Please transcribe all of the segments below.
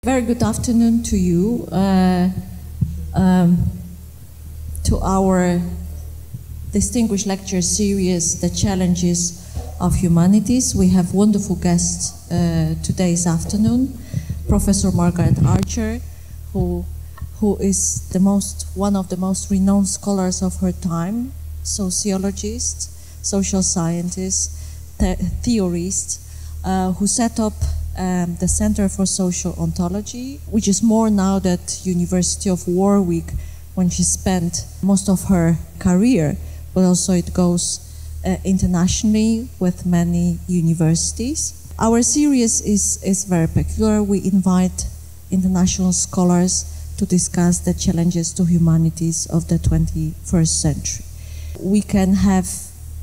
Very good afternoon to you, to our distinguished lecture series, The Challenges of Humanities. We have wonderful guests today's afternoon, Professor Margaret Archer, who is one of the most renowned scholars of her time, sociologist, social scientist, theorist, who set up the Center for Social Ontology, which is more now at University of Warwick, when she spent most of her career, but also it goes internationally with many universities. Our series is very peculiar. We invite international scholars to discuss the challenges to humanities of the 21st century. We can have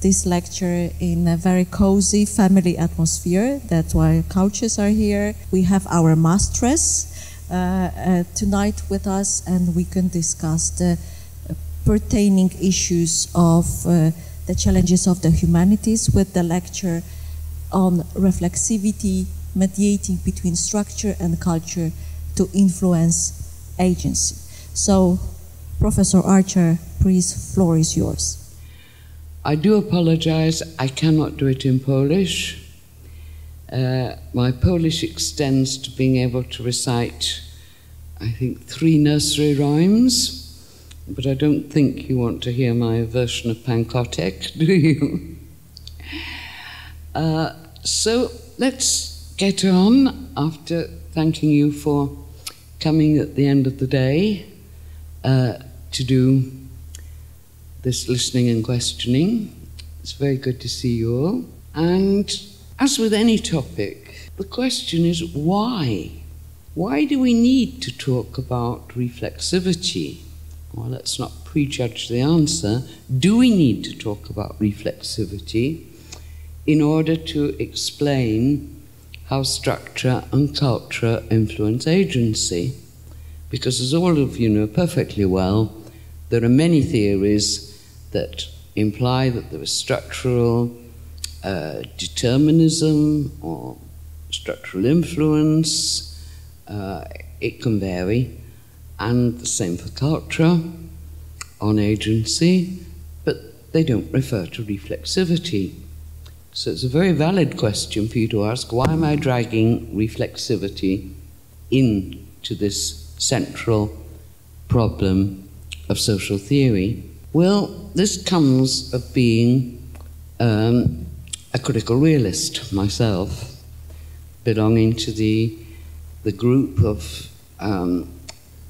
this lecture in a very cozy family atmosphere. That's why couches are here. We have our mistress tonight with us, and we can discuss the pertaining issues of the challenges of the humanities with the lecture on reflexivity, mediating between structure and culture to influence agency. So, Professor Archer, please, floor is yours. I do apologize, I cannot do it in Polish. My Polish extends to being able to recite, I think, 3 nursery rhymes, but I don't think you want to hear my version of Pan Kotek, do you? So let's get on, after thanking you for coming at the end of the day to do this listening and questioning. It's very good to see you all. And as with any topic, the question is why? Why do we need to talk about reflexivity? Well, let's not prejudge the answer. Do we need to talk about reflexivity in order to explain how structure and culture influence agency? Because as all of you know perfectly well, there are many theories that imply that there is structural determinism or structural influence. It can vary, and the same for culture on agency, but they don't refer to reflexivity. So it's a very valid question for you to ask, why am I dragging reflexivity into this central problem of social theory? Well, this comes of being a critical realist myself, belonging to the group of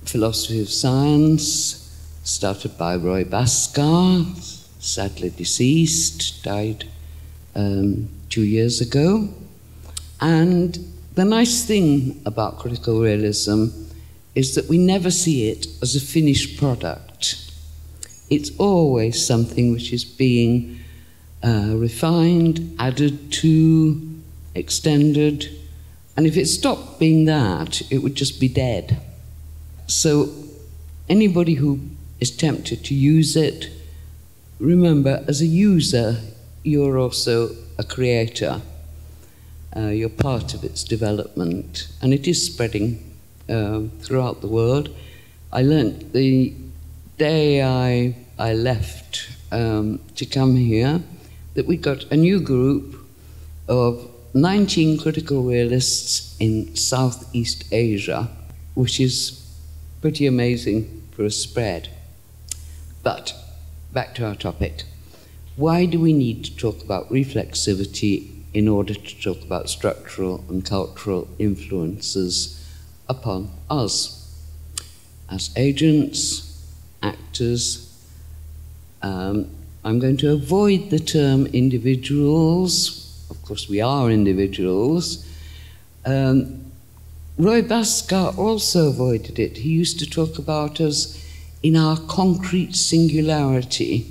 philosophy of science started by Roy Bhaskar, sadly deceased, died 2 years ago. And the nice thing about critical realism is that we never see it as a finished product. It's always something which is being refined, added to, extended, and if it stopped being that, it would just be dead. So anybody who is tempted to use it, remember, as a user, you're also a creator. You're part of its development, and it is spreading throughout the world. I learnt the day I left to come here that we got a new group of 19 critical realists in Southeast Asia, which is pretty amazing for a spread. But back to our topic. Why do we need to talk about reflexivity in order to talk about structural and cultural influences upon us as agents, actors? I'm going to avoid the term individuals. Of course, we are individuals. Roy Bhaskar also avoided it. He used to talk about us in our concrete singularity,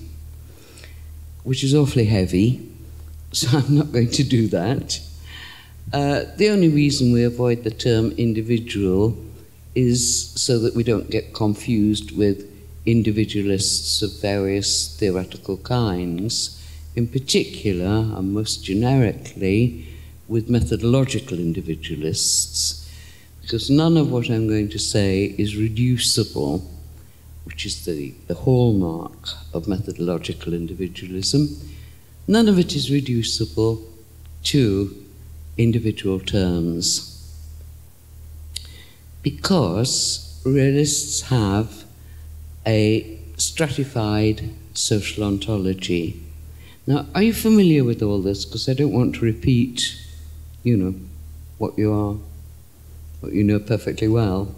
which is awfully heavy, so I'm not going to do that. The only reason we avoid the term individual is so that we don't get confused with individualists of various theoretical kinds, in particular, and most generically, with methodological individualists. because none of what I'm going to say is reducible, which is the hallmark of methodological individualism. None of it is reducible to individual terms, because realists have a stratified social ontology. Now, are you familiar with all this? Because I don't want to repeat, you know, what you are, what you know perfectly well.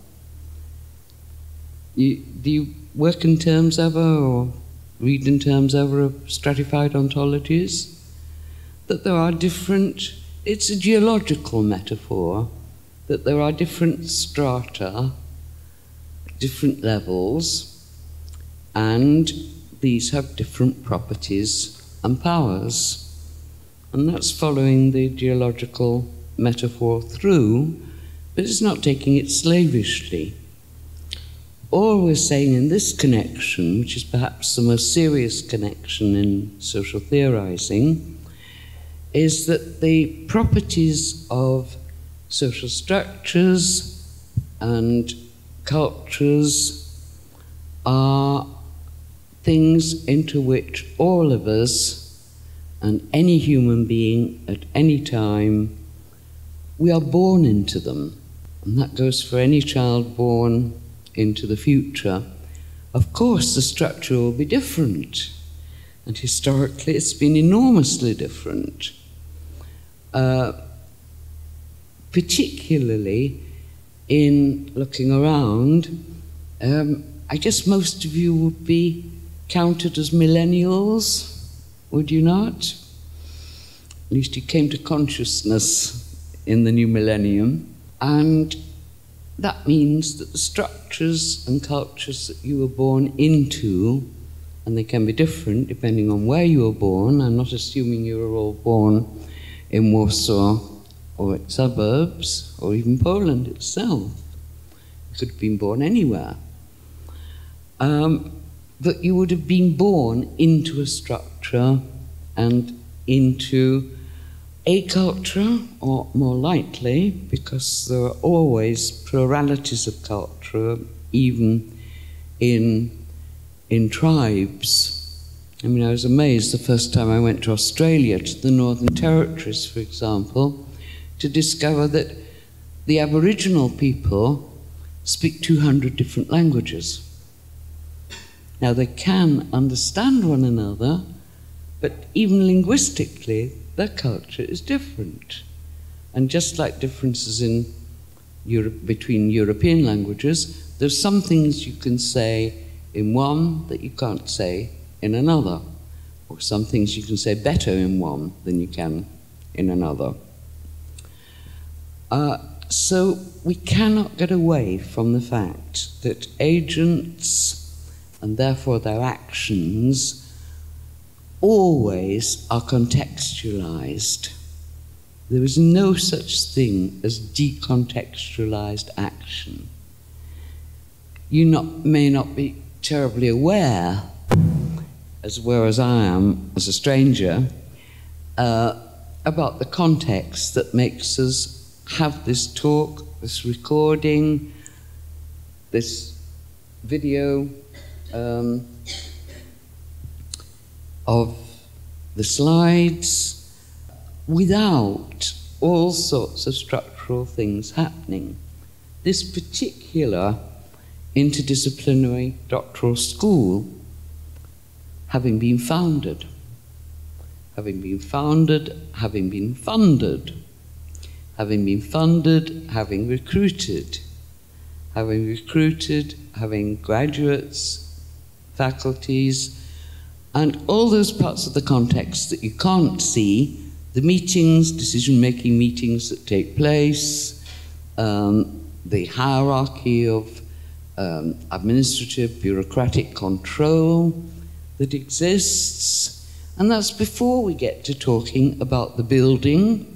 Do you work in terms ever, or read in terms ever of stratified ontologies? That there are different, it's a geological metaphor, that there are different strata, different levels, and these have different properties and powers. And that's following the geological metaphor through, but it's not taking it slavishly. All we're saying in this connection, which is perhaps the most serious connection in social theorizing, is that the properties of social structures and cultures are things into which all of us and any human being at any time, we are born into them. And that goes for any child born into the future. Of course, the structure will be different, and historically it's been enormously different. Particularly in looking around, I guess most of you would be counted as millennials, would you not? At least you came to consciousness in the new millennium, and that means that the structures and cultures that you were born into, and they can be different depending on where you were born. I'm not assuming you were all born in Warsaw or its suburbs, or even Poland itself. You could have been born anywhere. But you would have been born into a structure and into a culture, or more likely, because there are always pluralities of culture, even in tribes. I mean, I was amazed the first time I went to Australia, to the Northern Territories, for example, to discover that the Aboriginal people speak 200 different languages. Now, they can understand one another, but even linguistically, their culture is different. And just like differences in between European languages, there's some things you can say in one that you can't say in another, or some things you can say better in one than you can in another. So we cannot get away from the fact that agents, and therefore their actions, always are contextualized. There is no such thing as decontextualized action. You may not be terribly aware as I am as a stranger, about the context that makes us have this talk, this recording, this video of the slides, without all sorts of structural things happening. This particular interdisciplinary doctoral school, having been founded, having been funded, having recruited, having graduates, faculties, and all those parts of the context that you can't see, the meetings, decision-making meetings that take place, the hierarchy of administrative, bureaucratic control that exists. And that's before we get to talking about the building,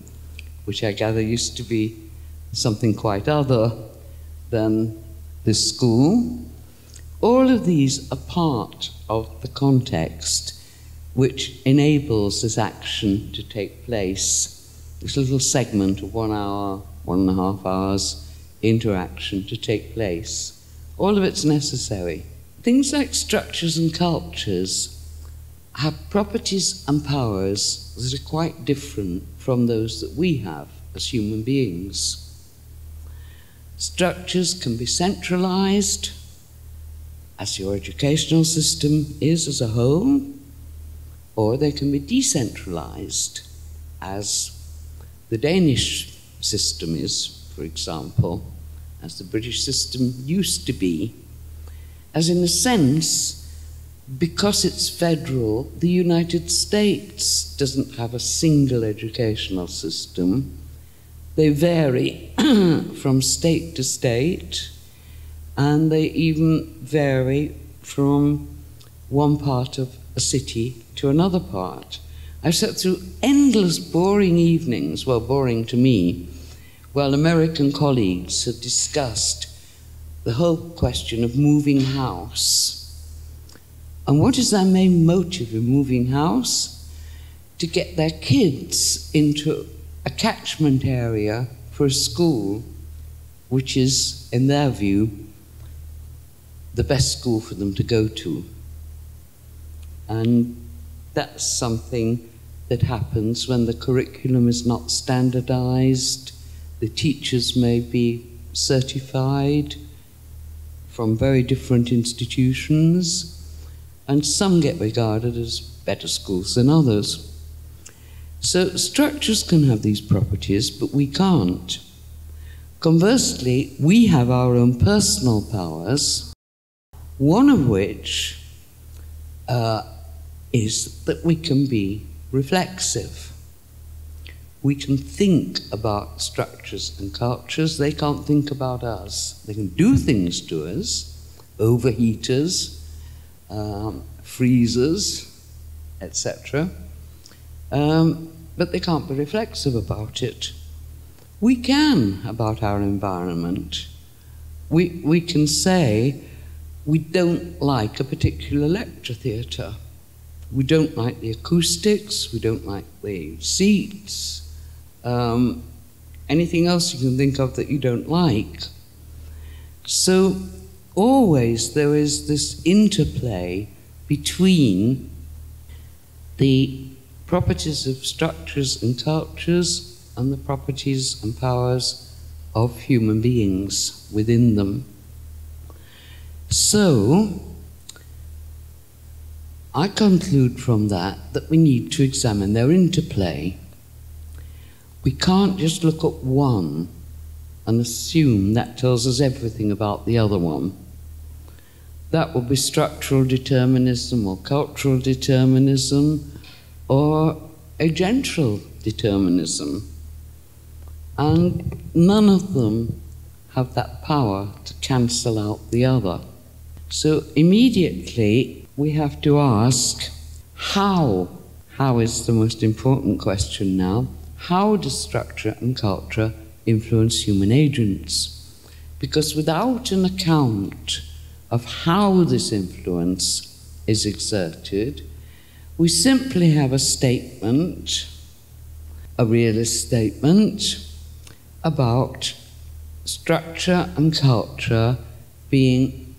which I gather used to be something quite other than this school. All of these are part of the context which enables this action to take place. This little segment of 1 hour, 1.5 hours interaction to take place. All of it's necessary. Things like structures and cultures have properties and powers that are quite different from those that we have as human beings. Structures can be centralized, as your educational system is as a whole, or they can be decentralized, as the Danish system is, for example, as the British system used to be, as in a sense, because it's federal, the United States doesn't have a single educational system. They vary from state to state, and they even vary from one part of a city to another part. I've sat through endless boring evenings, well, boring to me, while American colleagues had discussed the whole question of moving house. And what is their main motive in moving house? To get their kids into a catchment area for a school which is, in their view, the best school for them to go to. And that's something that happens when the curriculum is not standardized. The teachers may be certified from very different institutions, and some get regarded as better schools than others. So structures can have these properties, but we can't. Conversely, we have our own personal powers, one of which is that we can be reflexive. We can think about structures and cultures. They can't think about us. They can do things to us, overheaters, freezers, etc. But they can't be reflexive about it. We can about our environment. We can say we don't like a particular lecture theatre. We don't like the acoustics, we don't like the seats, anything else you can think of that you don't like. So always there is this interplay between the properties of structures and cultures and the properties and powers of human beings within them. So I conclude from that we need to examine their interplay. We can't just look at one and assume that tells us everything about the other one. That would be structural determinism or cultural determinism or agential determinism. And none of them have that power to cancel out the other. So immediately we have to ask how is the most important question now. How does structure and culture influence human agents? Because without an account of how this influence is exerted, we simply have a statement, a realist statement, about structure and culture being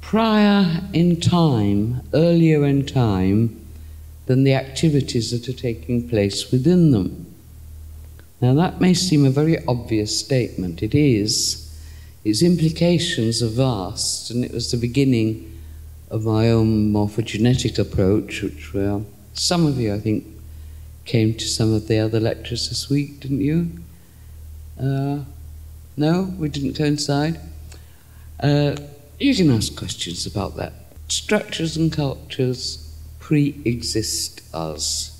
prior in time, earlier in time, than the activities that are taking place within them. Now that may seem a very obvious statement. It is. Its implications are vast, and it was the beginning of my own morphogenetic approach, which some of you, I think, came to some of the other lectures this week, didn't you? No, we didn't coincide. You can ask questions about that. Structures and cultures pre-exist us.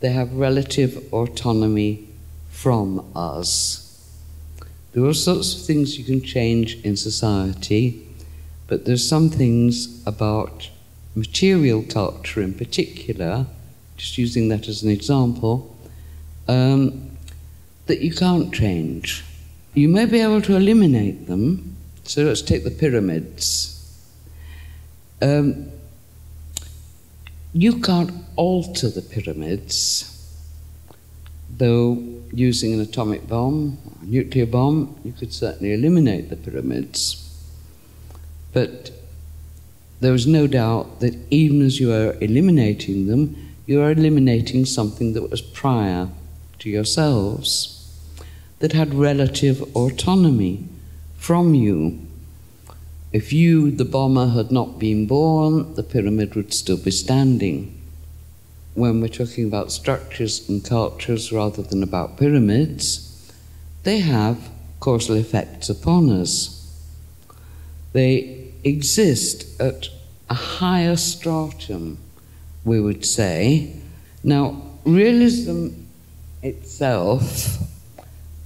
They have relative autonomy from us. There are all sorts of things you can change in society, but there's some things about material culture in particular, just using that as an example, that you can't change. You may be able to eliminate them. So let's take the pyramids. You can't alter the pyramids, though using an atomic bomb, or a nuclear bomb, you could certainly eliminate the pyramids. But there is no doubt that even as you are eliminating them, you are eliminating something that was prior to yourselves, that had relative autonomy from you. If you, the bomber, had not been born, the pyramid would still be standing. When we're talking about structures and cultures rather than about pyramids, they have causal effects upon us. They exist at a higher stratum, we would say. Now, realism itself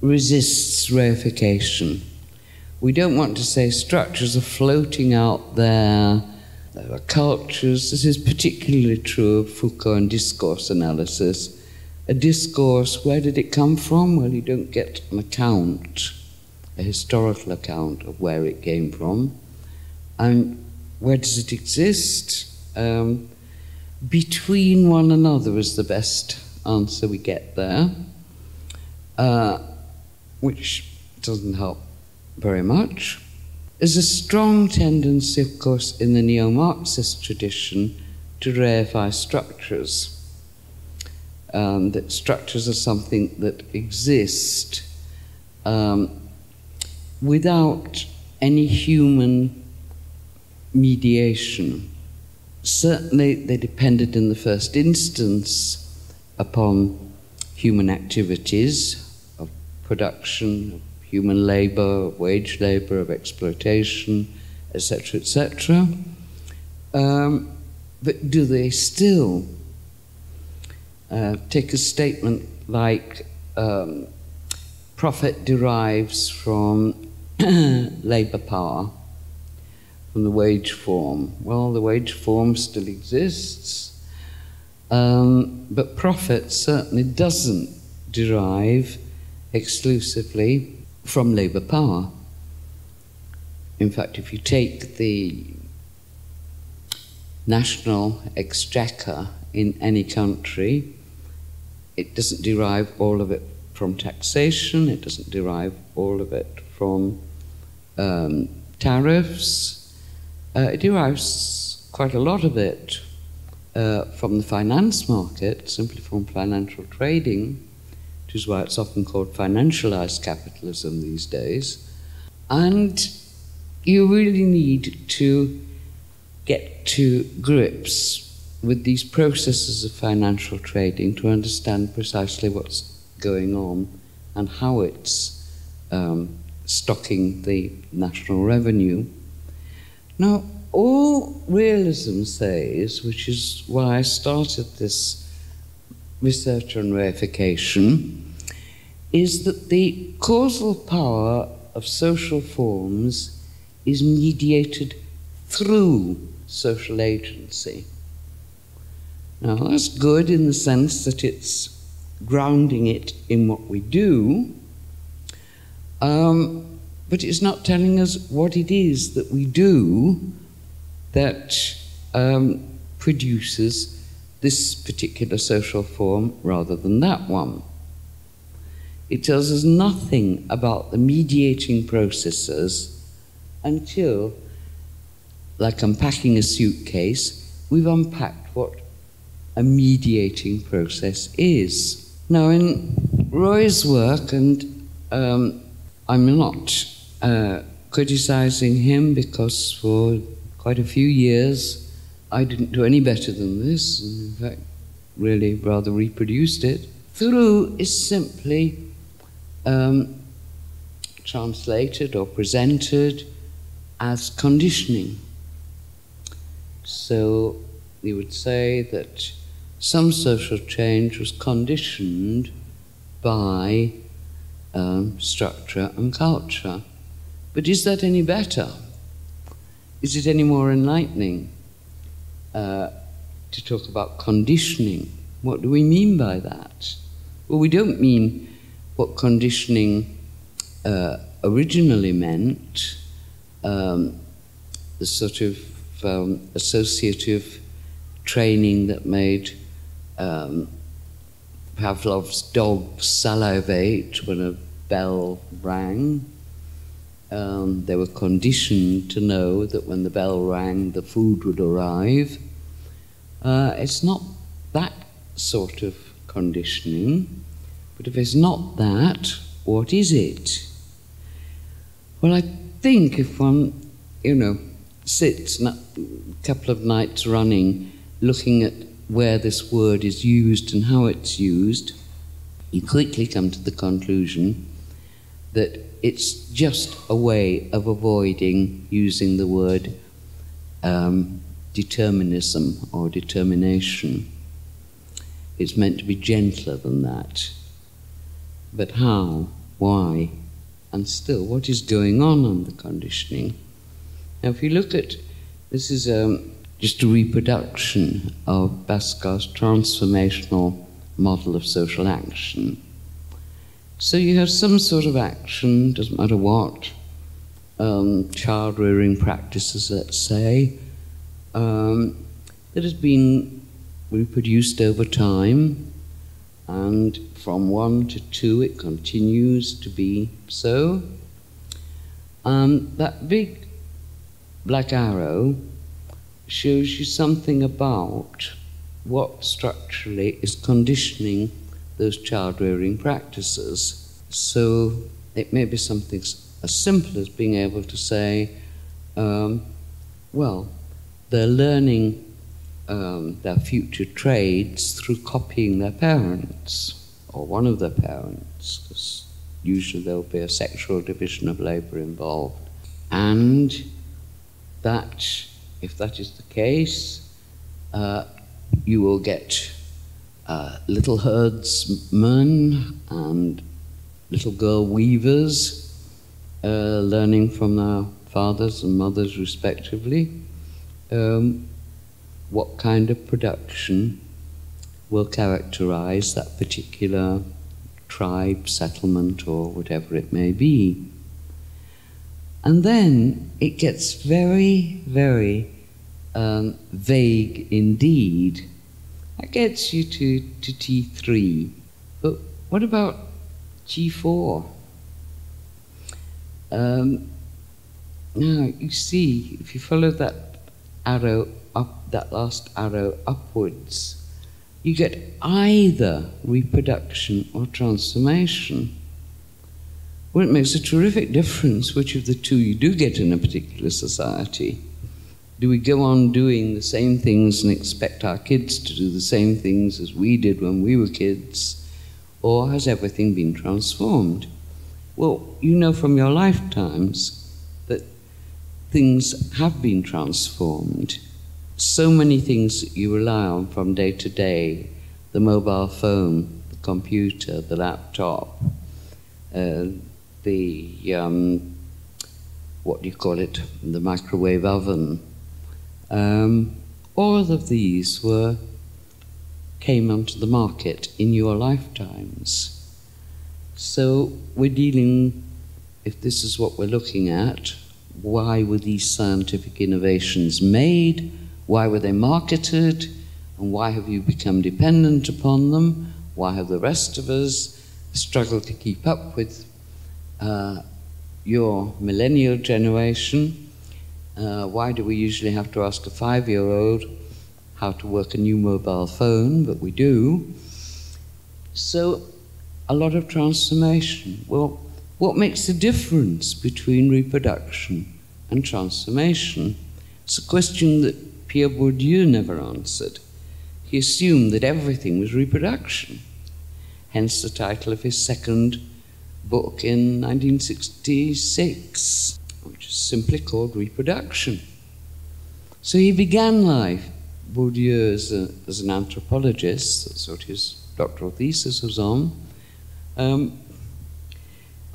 resists reification. We don't want to say structures are floating out there. There are cultures. This is particularly true of Foucault and discourse analysis. A discourse, where did it come from? Well, you don't get an account, a historical account of where it came from. And where does it exist? Between one another is the best answer we get there, which doesn't help very much. There's a strong tendency, of course, in the neo-Marxist tradition to reify structures. That structures are something that exist without any human mediation. Certainly, they depended in the first instance upon human activities of production, of human labor, of wage labor, of exploitation, etc., etc. But do they still? Take a statement like profit derives from labor power, from the wage form. Well, the wage form still exists, but profit certainly doesn't derive exclusively from labor power. In fact, if you take the national exchequer in any country, it doesn't derive all of it from taxation, it doesn't derive all of it from tariffs. It derives quite a lot of it from the finance market, simply from financial trading, which is why it's often called financialized capitalism these days. And you really need to get to grips with these processes of financial trading to understand precisely what's going on and how it's stocking the national revenue. Now, all realism says, which is why I started this research on reification, is that the causal power of social forms is mediated through social agency. Now, that's good in the sense that it's grounding it in what we do, but it's not telling us what it is that we do that produces this particular social form rather than that one. It tells us nothing about the mediating processes until, like unpacking a suitcase, we've unpacked what a mediating process is. Now, in Roy's work, and I'm not criticizing him because for quite a few years I didn't do any better than this, and in fact really rather reproduced it. Through is simply translated or presented as conditioning. So you would say that some social change was conditioned by structure and culture. But is that any better? Is it any more enlightening to talk about conditioning? What do we mean by that? Well, we don't mean what conditioning originally meant, the sort of associative training that made Pavlov's dogs salivate when a bell rang. They were conditioned to know that when the bell rang, the food would arrive. It's not that sort of conditioning, but if it's not that, what is it? Well, I think if one, sits a couple of nights running looking at where this word is used and how it's used, you quickly come to the conclusion that it's just a way of avoiding using the word determinism or determination. It's meant to be gentler than that. But how? Why? And still, what is going on the conditioning? Now, if you look at, this is just a reproduction of Bhaskara's transformational model of social action. So you have some sort of action, doesn't matter what, child-rearing practices, let's say, that has been reproduced over time, and from 1 to 2 it continues to be so. That big black arrow shows you something about what structurally is conditioning those child-rearing practices. So it may be something as simple as being able to say, well, they're learning their future trades through copying their parents, or one of their parents, because usually there'll be a sexual division of labour involved. And that, if that is the case, you will get little herdsmen and little girl weavers learning from their fathers and mothers respectively what kind of production will characterize that particular tribe, settlement, or whatever it may be. And then it gets very, very vague indeed. That gets you to T3. But what about T4? Now, you see, if you follow that arrow up, that last arrow upwards, you get either reproduction or transformation. Well, it makes a terrific difference which of the two you do get in a particular society. Do we go on doing the same things and expect our kids to do the same things as we did when we were kids, or has everything been transformed? Well, you know from your lifetimes that things have been transformed. So many things that you rely on from day to day, the mobile phone, the computer, the laptop, what do you call it, the microwave oven. All of these came onto the market in your lifetimes. So we're dealing, if this is what we're looking at, why were these scientific innovations made? Why were they marketed? And why have you become dependent upon them? Why have the rest of us struggled to keep up with your millennial generation? Why do we usually have to ask a 5-year-old how to work a new mobile phone? But we do. So a lot of transformation. Well, what makes the difference between reproduction and transformation? It's a question that Pierre Bourdieu never answered. He assumed that everything was reproduction, hence the title of his second book in 1966, which is simply called Reproduction. So he began life, Bourdieu, as an anthropologist. That's what his doctoral thesis was on.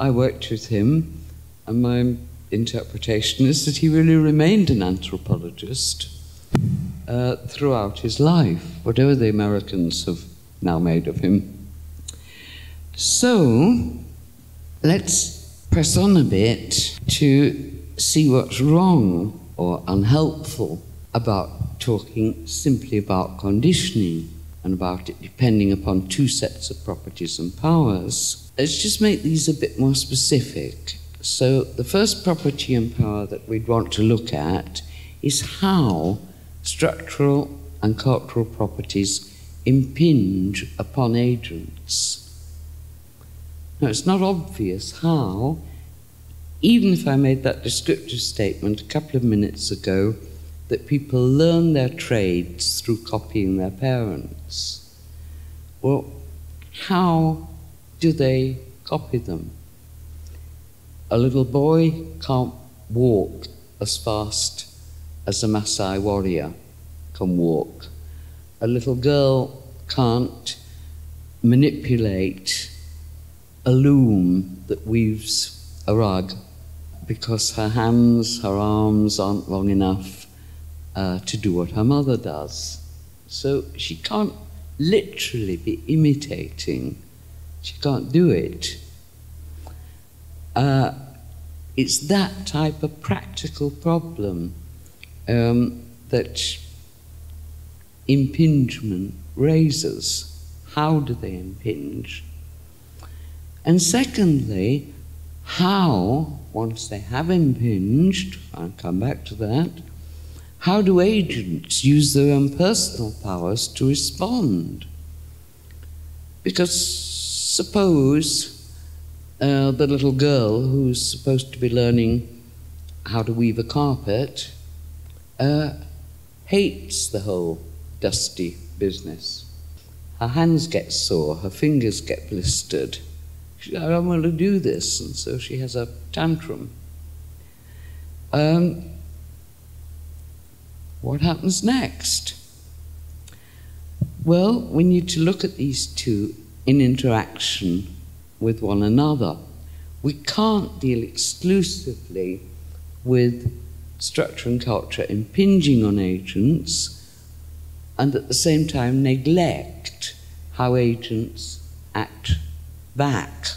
I worked with him, and my interpretation is that he really remained an anthropologist throughout his life, whatever the Americans have now made of him. So let's press on a bit to see what's wrong or unhelpful about talking simply about conditioning and about it depending upon two sets of properties and powers. Let's just make these a bit more specific. So the first property and power that we'd want to look at is how structural and cultural properties impinge upon agents. Now, it's not obvious how, even if I made that descriptive statement a couple of minutes ago, that people learn their trades through copying their parents. Well, how do they copy them? A little boy can't walk as fast as a Maasai warrior can walk. A little girl can't manipulate a loom that weaves a rug because her hands, her arms aren't long enough to do what her mother does. So she can't literally be imitating. She can't do it. It's that type of practical problem that impingement raises. How do they impinge? And secondly, how, once they have impinged, I'll come back to that, how do agents use their own personal powers to respond? Because suppose the little girl who's supposed to be learning how to weave a carpet hates the whole dusty business. Her hands get sore, her fingers get blistered. She says, I don't want to do this, and so she has a tantrum. What happens next? Well, we need to look at these two in interaction with one another. We can't deal exclusively with structure and culture impinging on agents and at the same time neglect how agents act back.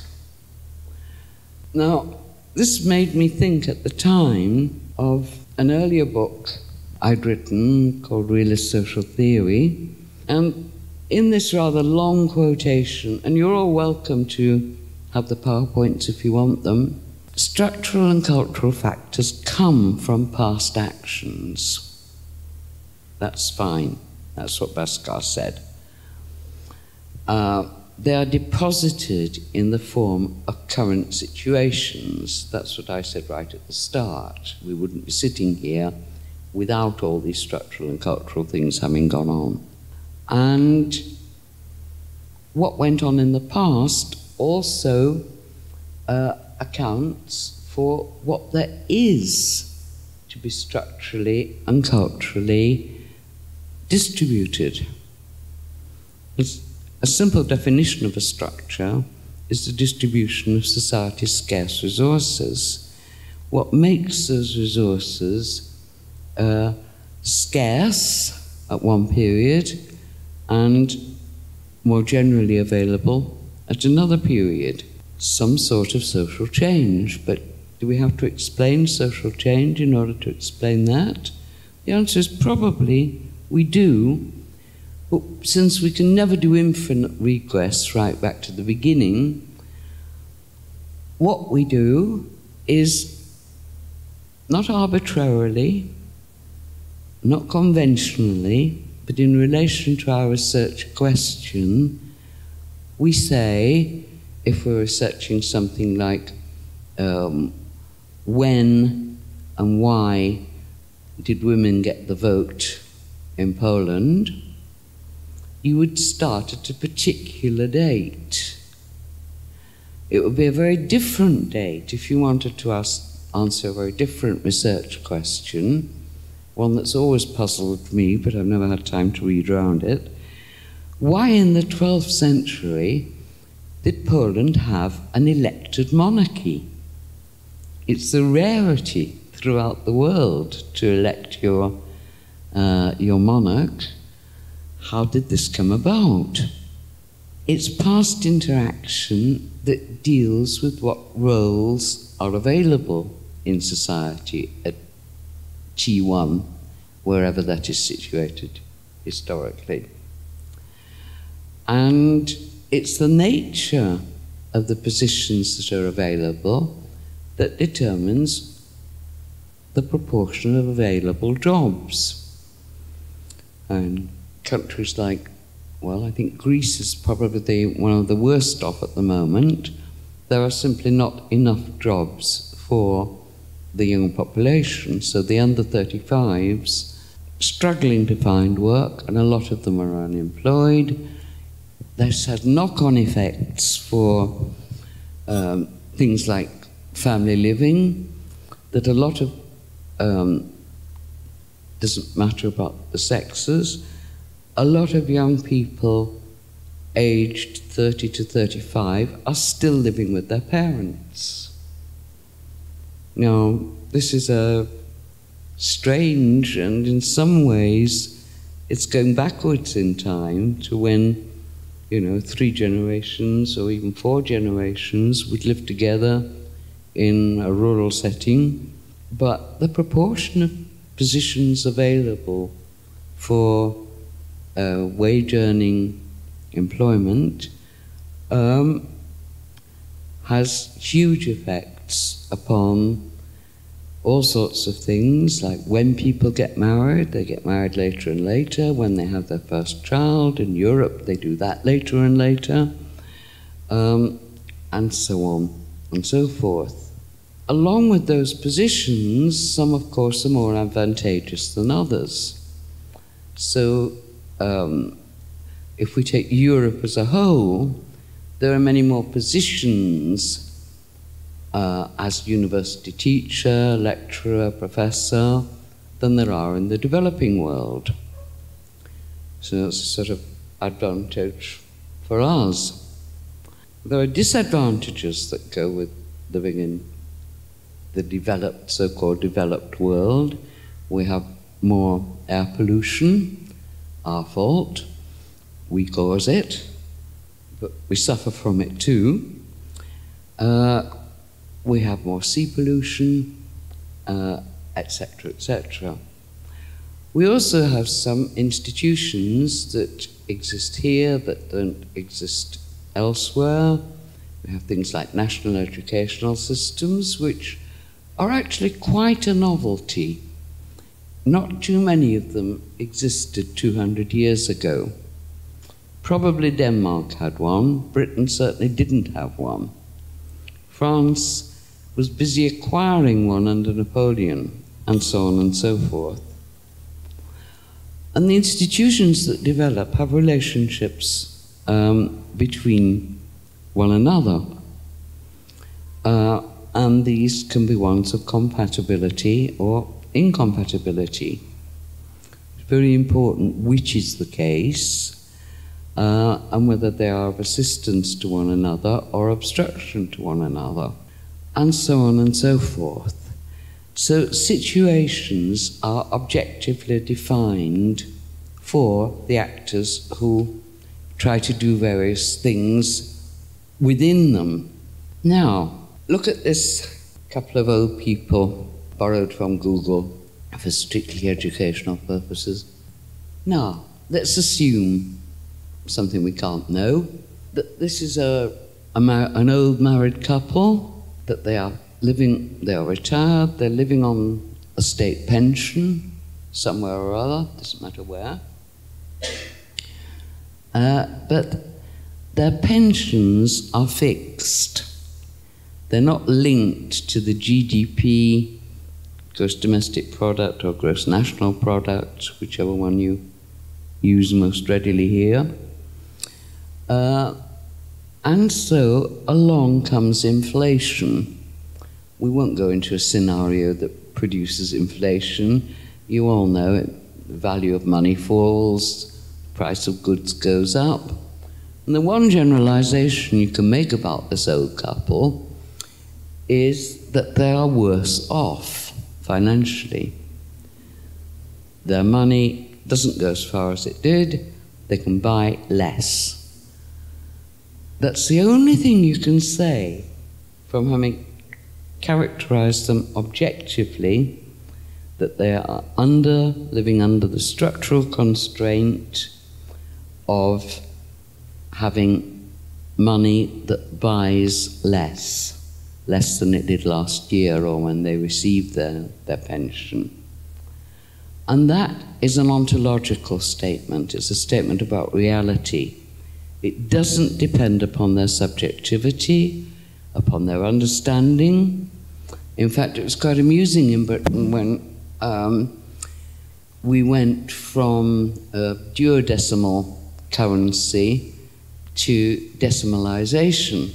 Now, this made me think at the time of an earlier book I'd written called Realist Social Theory, and in this rather long quotation, and you're all welcome to have the PowerPoints if you want them, structural and cultural factors come from past actions. That's fine. That's what Bhaskar said. They are deposited in the form of current situations. That's what I said right at the start. We wouldn't be sitting here without all these structural and cultural things having gone on. And what went on in the past also accounts for what there is to be structurally and culturally distributed. A simple definition of a structure is the distribution of society's scarce resources. What makes those resources scarce at one period and more generally available at another period? Some sort of social change. But do we have to explain social change in order to explain that? The answer is probably we do. But since we can never do infinite regress right back to the beginning, what we do is not arbitrarily, not conventionally, but in relation to our research question, we say, if we're researching something like when and why did women get the vote in Poland, you would start at a particular date. It would be a very different date if you wanted to answer a very different research question, one that's always puzzled me, but I've never had time to read around it. Why in the 12th century did Poland have an elected monarchy? It's a rarity throughout the world to elect your monarch. How did this come about? It's past interaction that deals with what roles are available in society at G1, wherever that is situated historically. And it's the nature of the positions that are available that determines the proportion of available jobs. And countries like, well, I think Greece is probably one of the worst off at the moment. There are simply not enough jobs for the young population, so the under 35s struggling to find work, and a lot of them are unemployed. This has knock-on effects for things like family living, that a lot of, doesn't matter about the sexes, a lot of young people aged 30 to 35 are still living with their parents. Now, this is a strange, and in some ways it's going backwards in time to when, 3 generations or even 4 generations would live together in a rural setting, but the proportion of positions available for wage-earning employment has huge effects upon all sorts of things, like when people get married, they get married later and later. When they have their first child in Europe, they do that later and later, and so on and so forth. Along with those positions, some, of course, are more advantageous than others. So, if we take Europe as a whole, there are many more positions as university teacher, lecturer, professor, than there are in the developing world. So that's a sort of advantage for us. There are disadvantages that go with living in the developed, so-called developed world. We have more air pollution, our fault. We cause it, but we suffer from it too. We have more sea pollution, etc., etc. We also have some institutions that exist here that don't exist elsewhere. We have things like national educational systems, which are actually quite a novelty. Not too many of them existed 200 years ago. Probably Denmark had one. Britain certainly didn't have one. France was busy acquiring one under Napoleon, and so on and so forth. And the institutions that develop have relationships between one another. And these can be ones of compatibility or incompatibility. It's very important which is the case, and whether they are of assistance to one another or obstruction to one another, and so on and so forth. So situations are objectively defined for the actors who try to do various things within them. Now, look at this couple of old people borrowed from Google for strictly educational purposes. Now, let's assume something we can't know, that this is an old married couple, that they are retired, they're living on a state pension somewhere or other, doesn't matter where. But their pensions are fixed. They're not linked to the GDP, gross domestic product, or gross national product, whichever one you use most readily here. And so along comes inflation. We won't go into a scenario that produces inflation. You all know it. The value of money falls, the price of goods goes up. And the one generalization you can make about this old couple is that they are worse off financially. Their money doesn't go as far as it did. They can buy less. That's the only thing you can say from having characterized them objectively, that they are living under the structural constraint of having money that buys less than it did last year or when they received their pension. And that is an ontological statement. It's a statement about reality. It doesn't depend upon their subjectivity, upon their understanding. In fact, it was quite amusing in Britain when we went from a duodecimal currency to decimalisation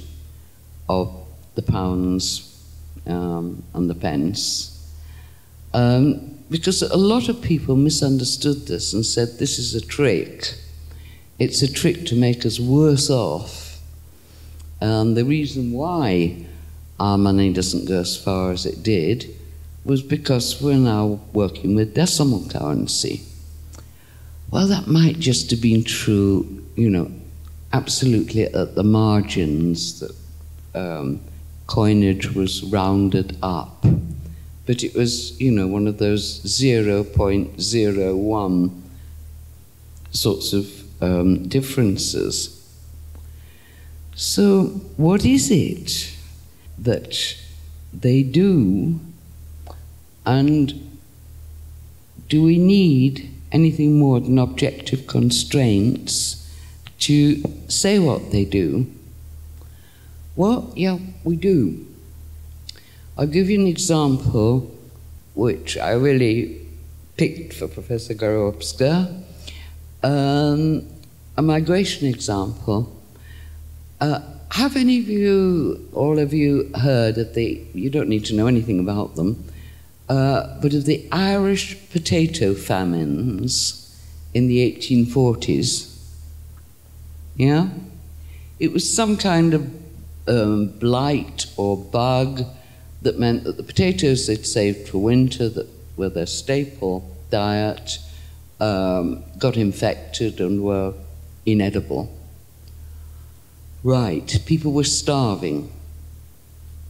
of the pounds and the pence, because a lot of people misunderstood this and said this is a trick. It's a trick to make us worse off. And the reason why our money doesn't go as far as it did was because we're now working with decimal currency. Well, that might just have been true, absolutely at the margins, that coinage was rounded up. But it was, one of those 0.01 sorts of differences. So what is it that they do, and do we need anything more than objective constraints to say what they do? Well, yeah, we do. I'll give you an example which I really picked for Professor Gorobska, a migration example. Have any of you, all of you, heard of you don't need to know anything about them, but of the Irish potato famines in the 1840s? Yeah? It was some kind of blight or bug that meant that the potatoes they'd saved for winter, that were their staple diet, got infected and were inedible. Right, people were starving.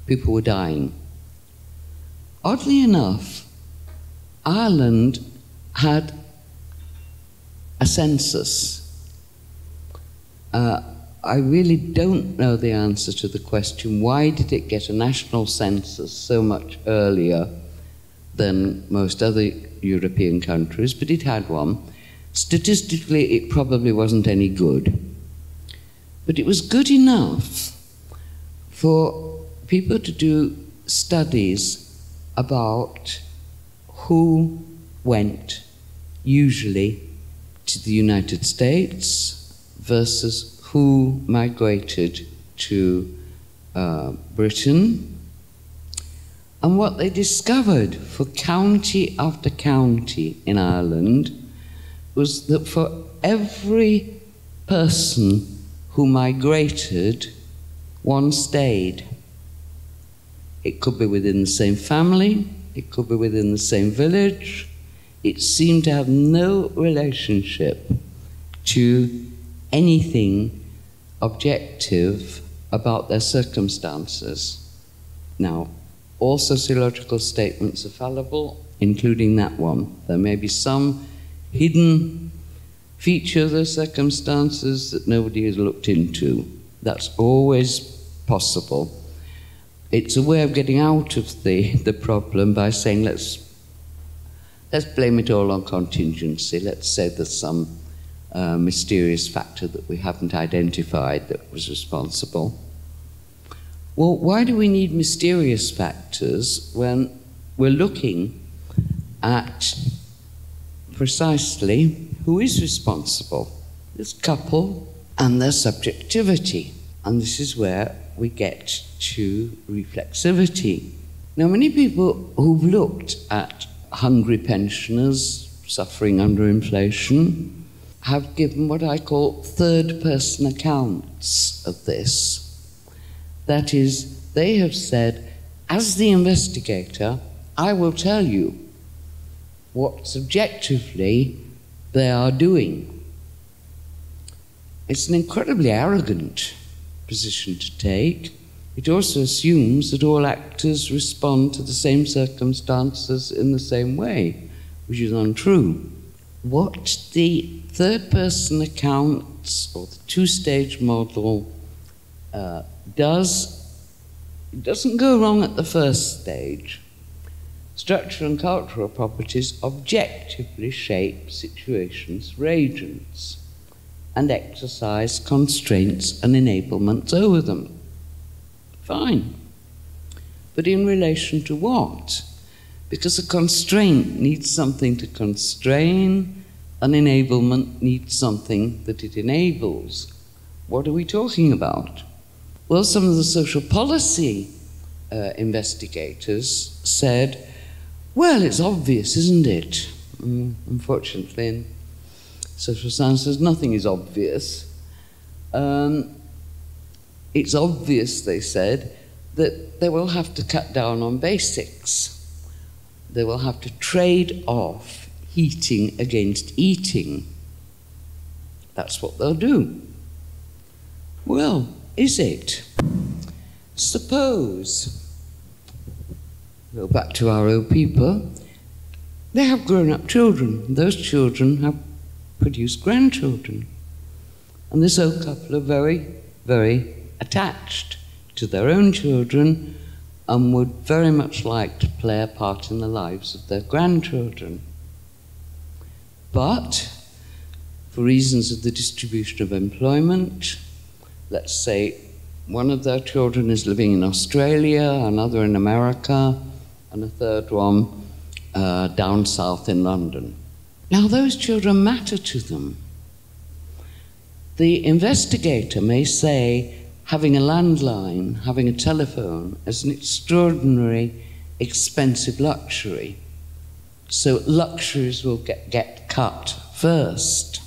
People were dying. Oddly enough, Ireland had a census. I really don't know the answer to the question, why did it get a national census so much earlier than most other European countries, but it had one. Statistically, it probably wasn't any good. But it was good enough for people to do studies about who went, usually, to the United States versus who migrated to Britain. And what they discovered for county after county in Ireland was that for every person who migrated, one stayed. It could be within the same family, it could be within the same village. It seemed to have no relationship to anything objective about their circumstances. Now, all sociological statements are fallible, including that one. There may be some hidden feature of those circumstances that nobody has looked into. That's always possible. It's a way of getting out of the problem by saying, let's blame it all on contingency. Let's say there's some mysterious factor that we haven't identified that was responsible. Well, why do we need mysterious factors when we're looking at precisely who is responsible? This couple and their subjectivity. And this is where we get to reflexivity. Now, many people who've looked at hungry pensioners suffering under inflation have given what I call third-person accounts of this. That is, they have said, as the investigator, I will tell you what subjectively they are doing. It's an incredibly arrogant position to take. It also assumes that all actors respond to the same circumstances in the same way, which is untrue. What the third-person account acts, or the two-stage model, it doesn't go wrong at the first stage. Structural and cultural properties objectively shape situations for agents and exercise constraints and enablements over them. Fine. But in relation to what? Because a constraint needs something to constrain, an enablement needs something that it enables. What are we talking about? Well, some of the social policy investigators said, well, it's obvious, isn't it? Unfortunately, in social sciences, nothing is obvious. It's obvious, they said, that they will have to cut down on basics. They will have to trade off heating against eating. That's what they'll do. Well, is it? Suppose, go back to our old people, they have grown-up children. Those children have produced grandchildren. And this old couple are very, very attached to their own children and would very much like to play a part in the lives of their grandchildren. But, for reasons of the distribution of employment, let's say one of their children is living in Australia, another in America, and a third one down south in London. Now, those children matter to them. The investigator may say having a landline, having a telephone, is an extraordinary, expensive luxury. So luxuries will get cut first.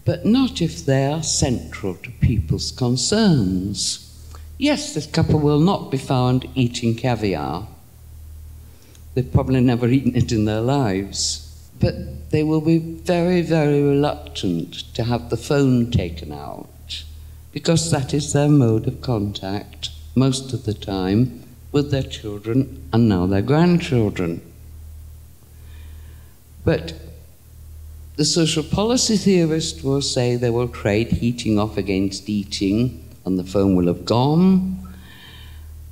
But not if they are central to people's concerns. Yes, this couple will not be found eating caviar. They've probably never eaten it in their lives. But they will be very, very reluctant to have the phone taken out, because that is their mode of contact most of the time with their children and now their grandchildren. But the social policy theorist will say they will trade heating off against eating and the phone will have gone.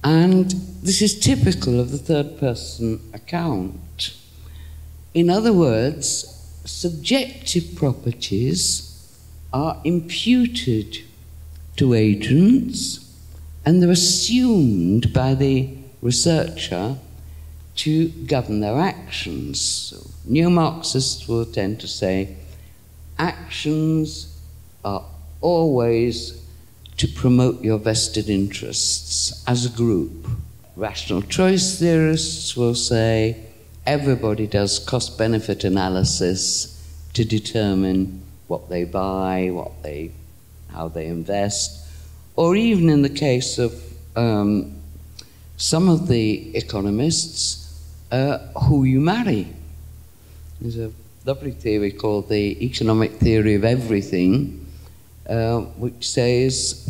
And this is typical of the third-person account. In other words, subjective properties are imputed to agents, and they're assumed by the researcher to govern their actions. So neo-Marxists will tend to say actions are always to promote your vested interests as a group. Rational choice theorists will say everybody does cost-benefit analysis to determine what they buy, how they invest, or even in the case of some of the economists, who you marry. There's a lovely theory called the economic theory of everything, which says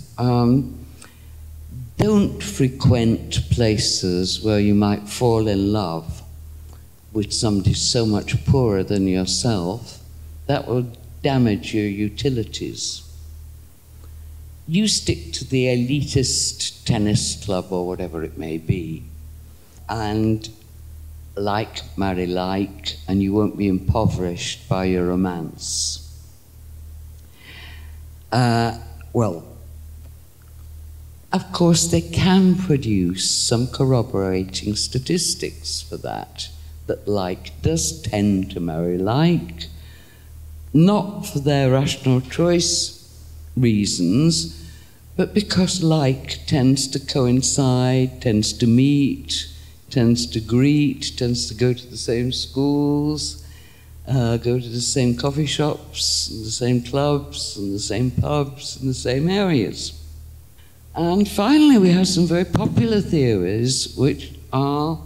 don't frequent places where you might fall in love with somebody so much poorer than yourself. That will damage your utilities. You stick to the elitist tennis club or whatever it may be, and like marry like, and you won't be impoverished by your romance. Well, of course they can produce some corroborating statistics for that like does tend to marry like, not for their rational choice reasons, but because like tends to coincide, tends to meet, tends to greet, tends to go to the same schools, go to the same coffee shops, and the same clubs, and the same pubs, and the same areas. And finally, we have some very popular theories which are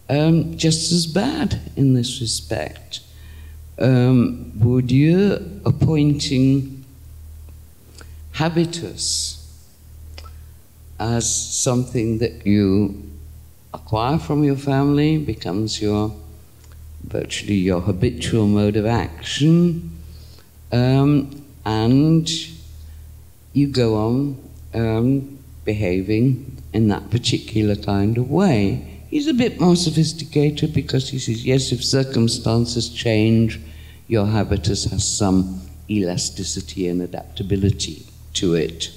just as bad in this respect. Bourdieu appointing habitus as something that you acquire from your family, becomes virtually your habitual mode of action, and you go on behaving in that particular kind of way. He's a bit more sophisticated because he says, yes, if circumstances change, your habitus has some elasticity and adaptability to it.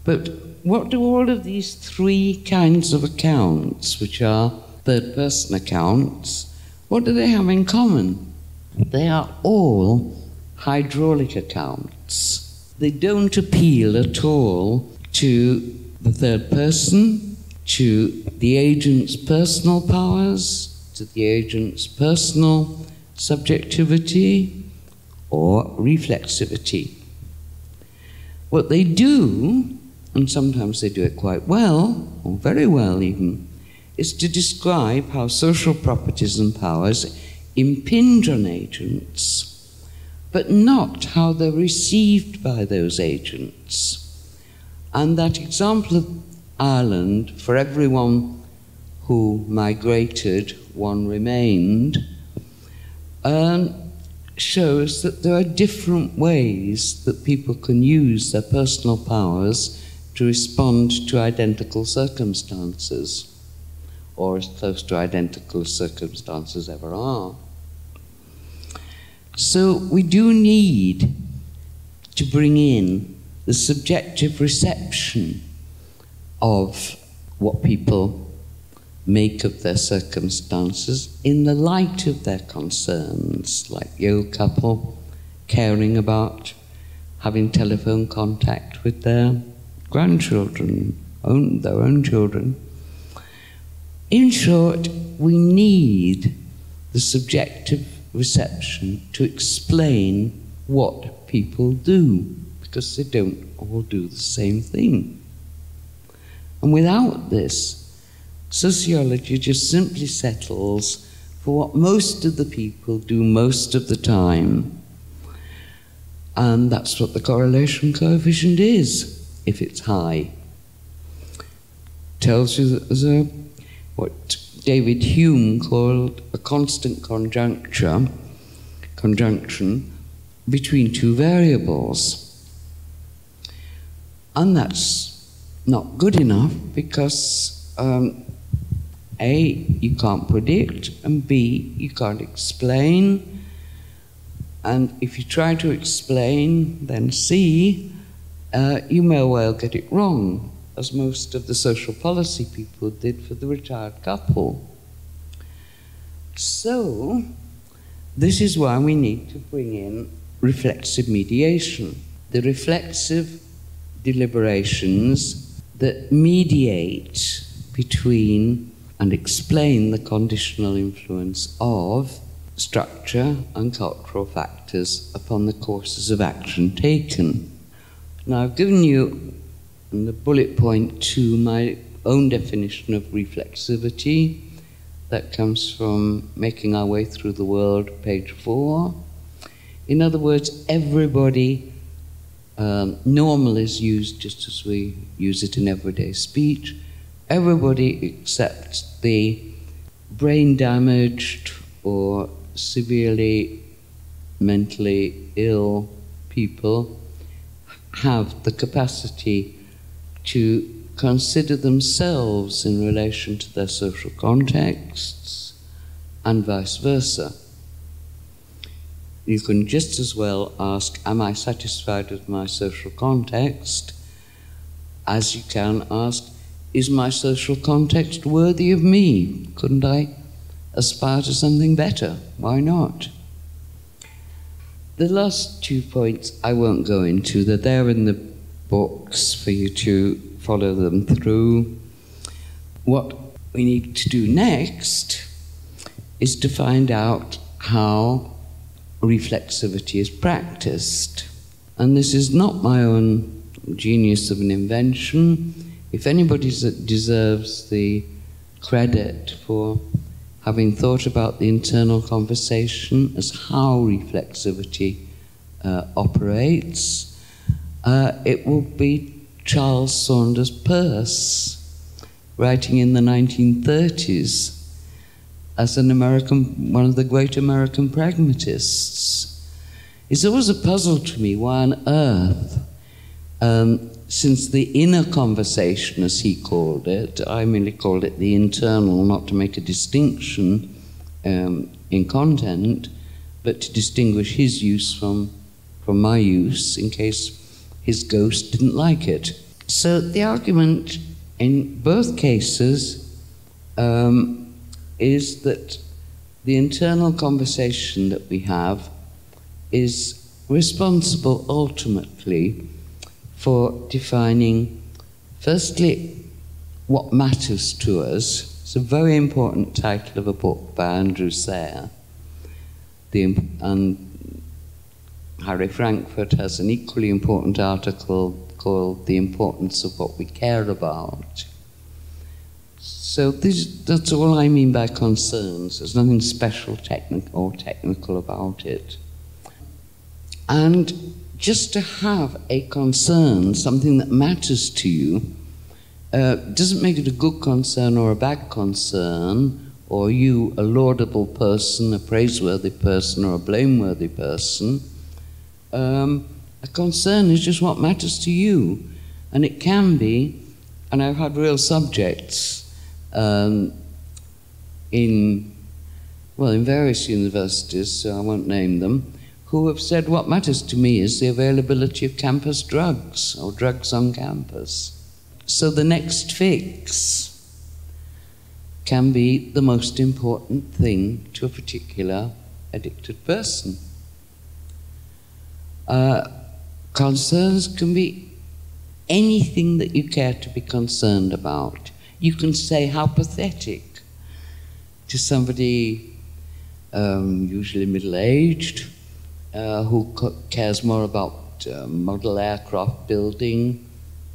But what do all of these three kinds of accounts, which are third-person accounts, what do they have in common? They are all hydraulic accounts. They don't appeal at all to the third person, to the agent's personal powers, to the agent's personal subjectivity or reflexivity. What they do, and sometimes they do it quite well, or very well even, is to describe how social properties and powers impinge on agents, but not how they're received by those agents. And that example of Ireland, for everyone who migrated, one remained, shows that there are different ways that people can use their personal powers to respond to identical circumstances, or as close to identical as circumstances ever are. So we do need to bring in the subjective reception of what people make of their circumstances in the light of their concerns, like the old couple caring about having telephone contact with their grandchildren, their own children. In short, we need the subjective reception to explain what people do, because they don't all do the same thing. And without this, sociology just simply settles for what most of the people do most of the time. And that's what the correlation coefficient is, if it's high. Tells you that there's what David Hume called a constant conjunction between two variables. And that's not good enough because A, you can't predict, and B, you can't explain. And if you try to explain, then C, you may well get it wrong, as most of the social policy people did for the retired couple. So, this is why we need to bring in reflexive mediation, the reflexive deliberations that mediate between and explain the conditional influence of structure and cultural factors upon the courses of action taken. Now, I've given you in the bullet point 2 my own definition of reflexivity. That comes from Making Our Way Through the World, page 4. In other words, everybody, normal is used just as we use it in everyday speech. Everybody except the brain damaged or severely mentally ill people have the capacity to consider themselves in relation to their social contexts and vice versa. You can just as well ask, am I satisfied with my social context, as you can ask, is my social context worthy of me? Couldn't I aspire to something better? Why not? The last 2 points I won't go into. They're there in the books for you to follow them through. What we need to do next is to find out how reflexivity is practiced. And this is not my own genius of an invention. If anybody deserves the credit for having thought about the internal conversation as how reflexivity operates, it will be Charles Saunders Peirce, writing in the 1930s as an American, one of the great American pragmatists. It's always a puzzle to me why on earth, since the inner conversation, as he called it, I merely called it the internal, not to make a distinction in content, but to distinguish his use from my use in case his ghost didn't like it. So the argument in both cases is that the internal conversation that we have is responsible ultimately for defining, firstly, what matters to us. It's a very important title of a book by Andrew Sayre. And Harry Frankfurt has an equally important article called The Importance of What We Care About. So that's all I mean by concerns. There's nothing special or technical about it. And just to have a concern, something that matters to you, doesn't make it a good concern or a bad concern, or you a laudable person, a praiseworthy person, or a blameworthy person. A concern is just what matters to you. And it can be, and I've had real subjects in various universities, so I won't name them, who have said what matters to me is the availability of campus drugs, or drugs on campus. So the next fix can be the most important thing to a particular addicted person. Concerns can be anything that you care to be concerned about. You can say how pathetic to somebody, usually middle-aged, who cares more about model aircraft building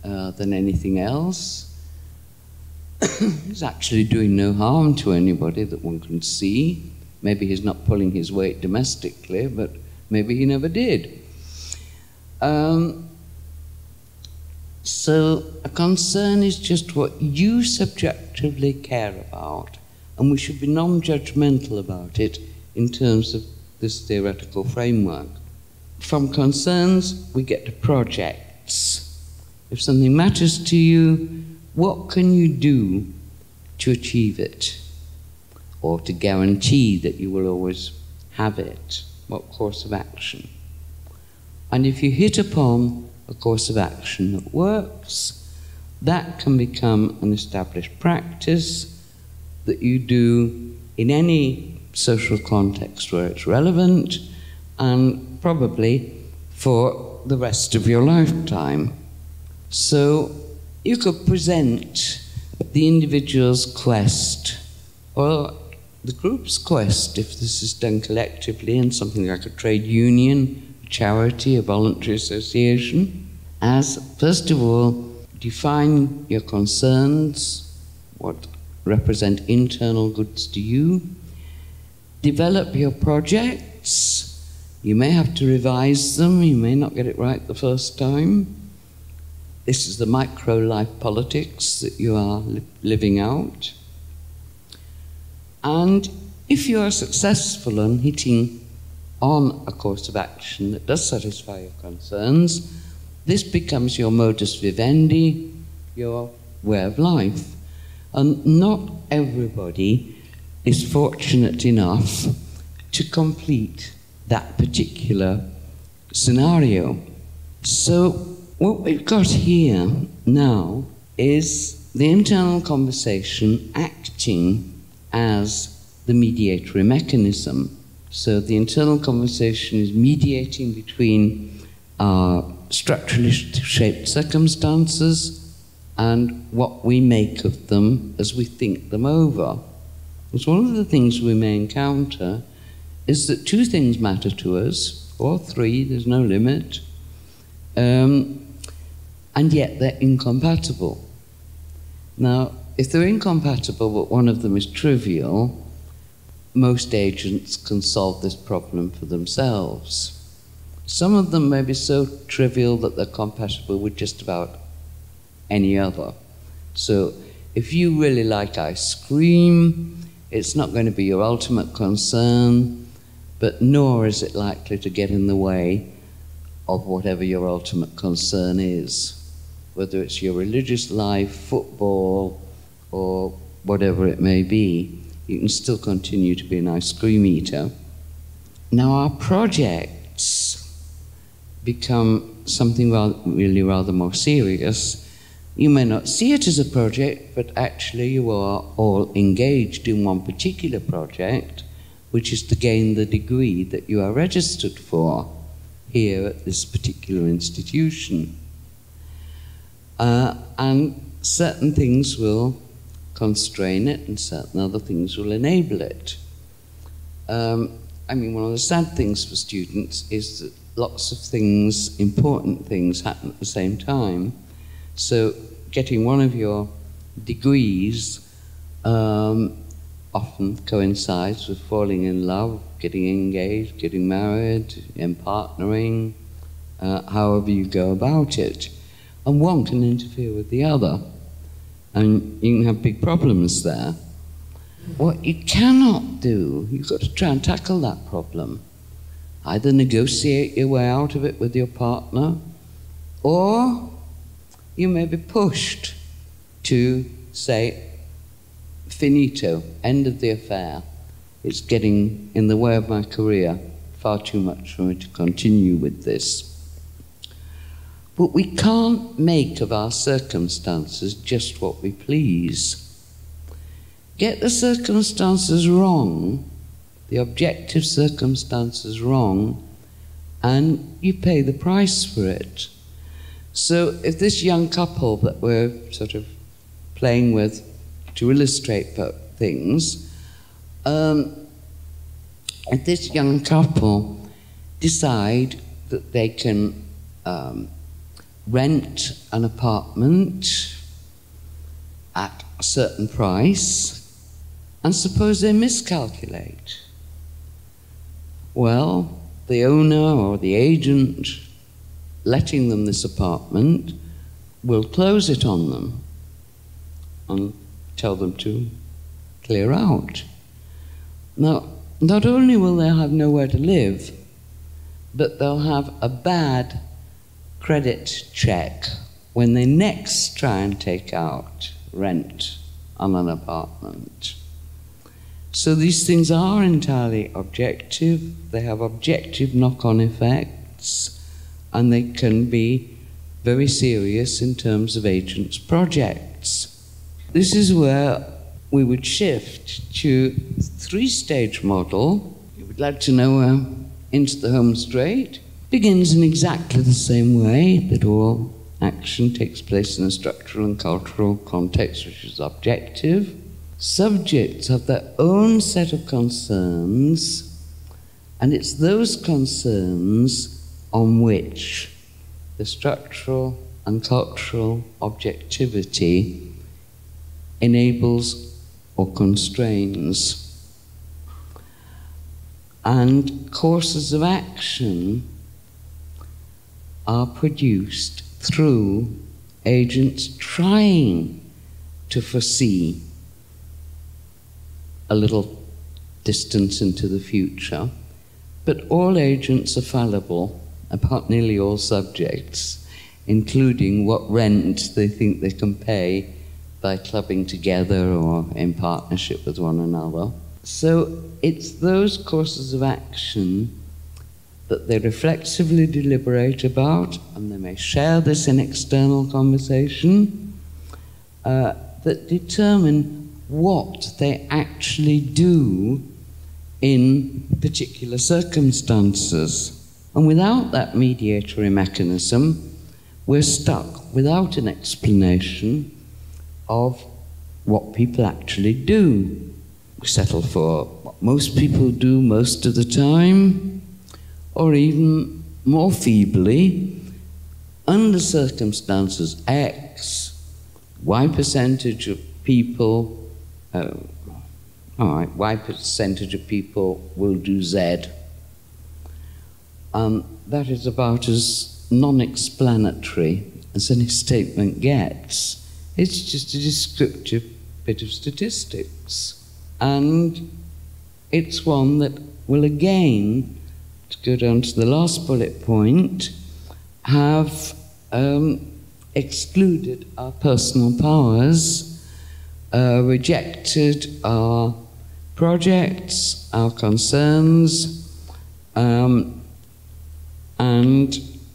than anything else. He's actually doing no harm to anybody that one can see. Maybe he's not pulling his weight domestically, but maybe he never did. So a concern is just what you subjectively care about, and we should be non-judgmental about it in terms of this theoretical framework. From concerns, we get to projects. If something matters to you, what can you do to achieve it, or to guarantee that you will always have it? What course of action? And if you hit upon a course of action that works, that can become an established practice that you do in any social context where it's relevant, and probably for the rest of your lifetime. So you could present the individual's quest, or the group's quest, if this is done collectively in something like a trade union, a charity, a voluntary association, as, first of all, define your concerns, what represent internal goods to you, develop your projects. You may have to revise them, you may not get it right the first time. This is the micro-life politics that you are living out. And if you are successful in hitting on a course of action that does satisfy your concerns, this becomes your modus vivendi, your way of life. And not everybody is fortunate enough to complete that particular scenario. So what we've got here now is the internal conversation acting as the mediatory mechanism. So the internal conversation is mediating between structurally shaped circumstances and what we make of them as we think them over. Because one of the things we may encounter is that two things matter to us, or three, there's no limit, and yet they're incompatible. Now, if they're incompatible but one of them is trivial, most agents can solve this problem for themselves. Some of them may be so trivial that they're compatible with just about any other. So if you really like ice cream, it's not going to be your ultimate concern but nor is it likely to get in the way of whatever your ultimate concern is, whether it's your religious life, football, or whatever it may be. You can still continue to be an ice cream eater. Now, our projects become something really rather more serious. You may not see it as a project, but actually you are all engaged in one particular project, which is to gain the degree that you are registered for here at this particular institution. And certain things will constrain it, and certain other things will enable it. I mean, one of the sad things for students is that lots of things, important things, happen at the same time. So getting one of your degrees often coincides with falling in love, getting engaged, getting married, and partnering, however you go about it. And one can interfere with the other, and you can have big problems there. What you cannot do, you've got to try and tackle that problem. Either negotiate your way out of it with your partner, or you may be pushed to say, finito, end of the affair. It's getting in the way of my career, far too much for me to continue with this. But we can't make of our circumstances just what we please. Get the circumstances wrong, the objective circumstances wrong, and you pay the price for it. So if this young couple that we're sort of playing with to illustrate things, if this young couple decide that they can rent an apartment at a certain price, and suppose they miscalculate, well, the owner or the agent letting them this apartment will close it on them and tell them to clear out. Now, not only will they have nowhere to live, but they'll have a bad credit check when they next try and take out rent on an apartment. So these things are entirely objective, they have objective knock-on effects, and they can be very serious in terms of agents' projects. This is where we would shift to the three-stage model. You would like to know into the home straight. Begins in exactly the same way that all action takes place in a structural and cultural context, which is objective. Subjects have their own set of concerns, and it's those concerns on which the structural and cultural objectivity enables or constrains. And courses of action are produced through agents trying to foresee a little distance into the future, but all agents are fallible, about nearly all subjects, including what rent they think they can pay by clubbing together or in partnership with one another. So it's those courses of action that they reflexively deliberate about, and they may share this in external conversation, that determine what they actually do in particular circumstances. And without that mediatory mechanism, we're stuck without an explanation of what people actually do. We settle for what most people do most of the time, or even more feebly, under circumstances X, Y percentage of people, Y percentage of people will do Z. That is about as non-explanatory as any statement gets. It's just a descriptive bit of statistics. And it's one that will again, to go down to the last bullet point, have excluded our personal powers, rejected our projects, our concerns, and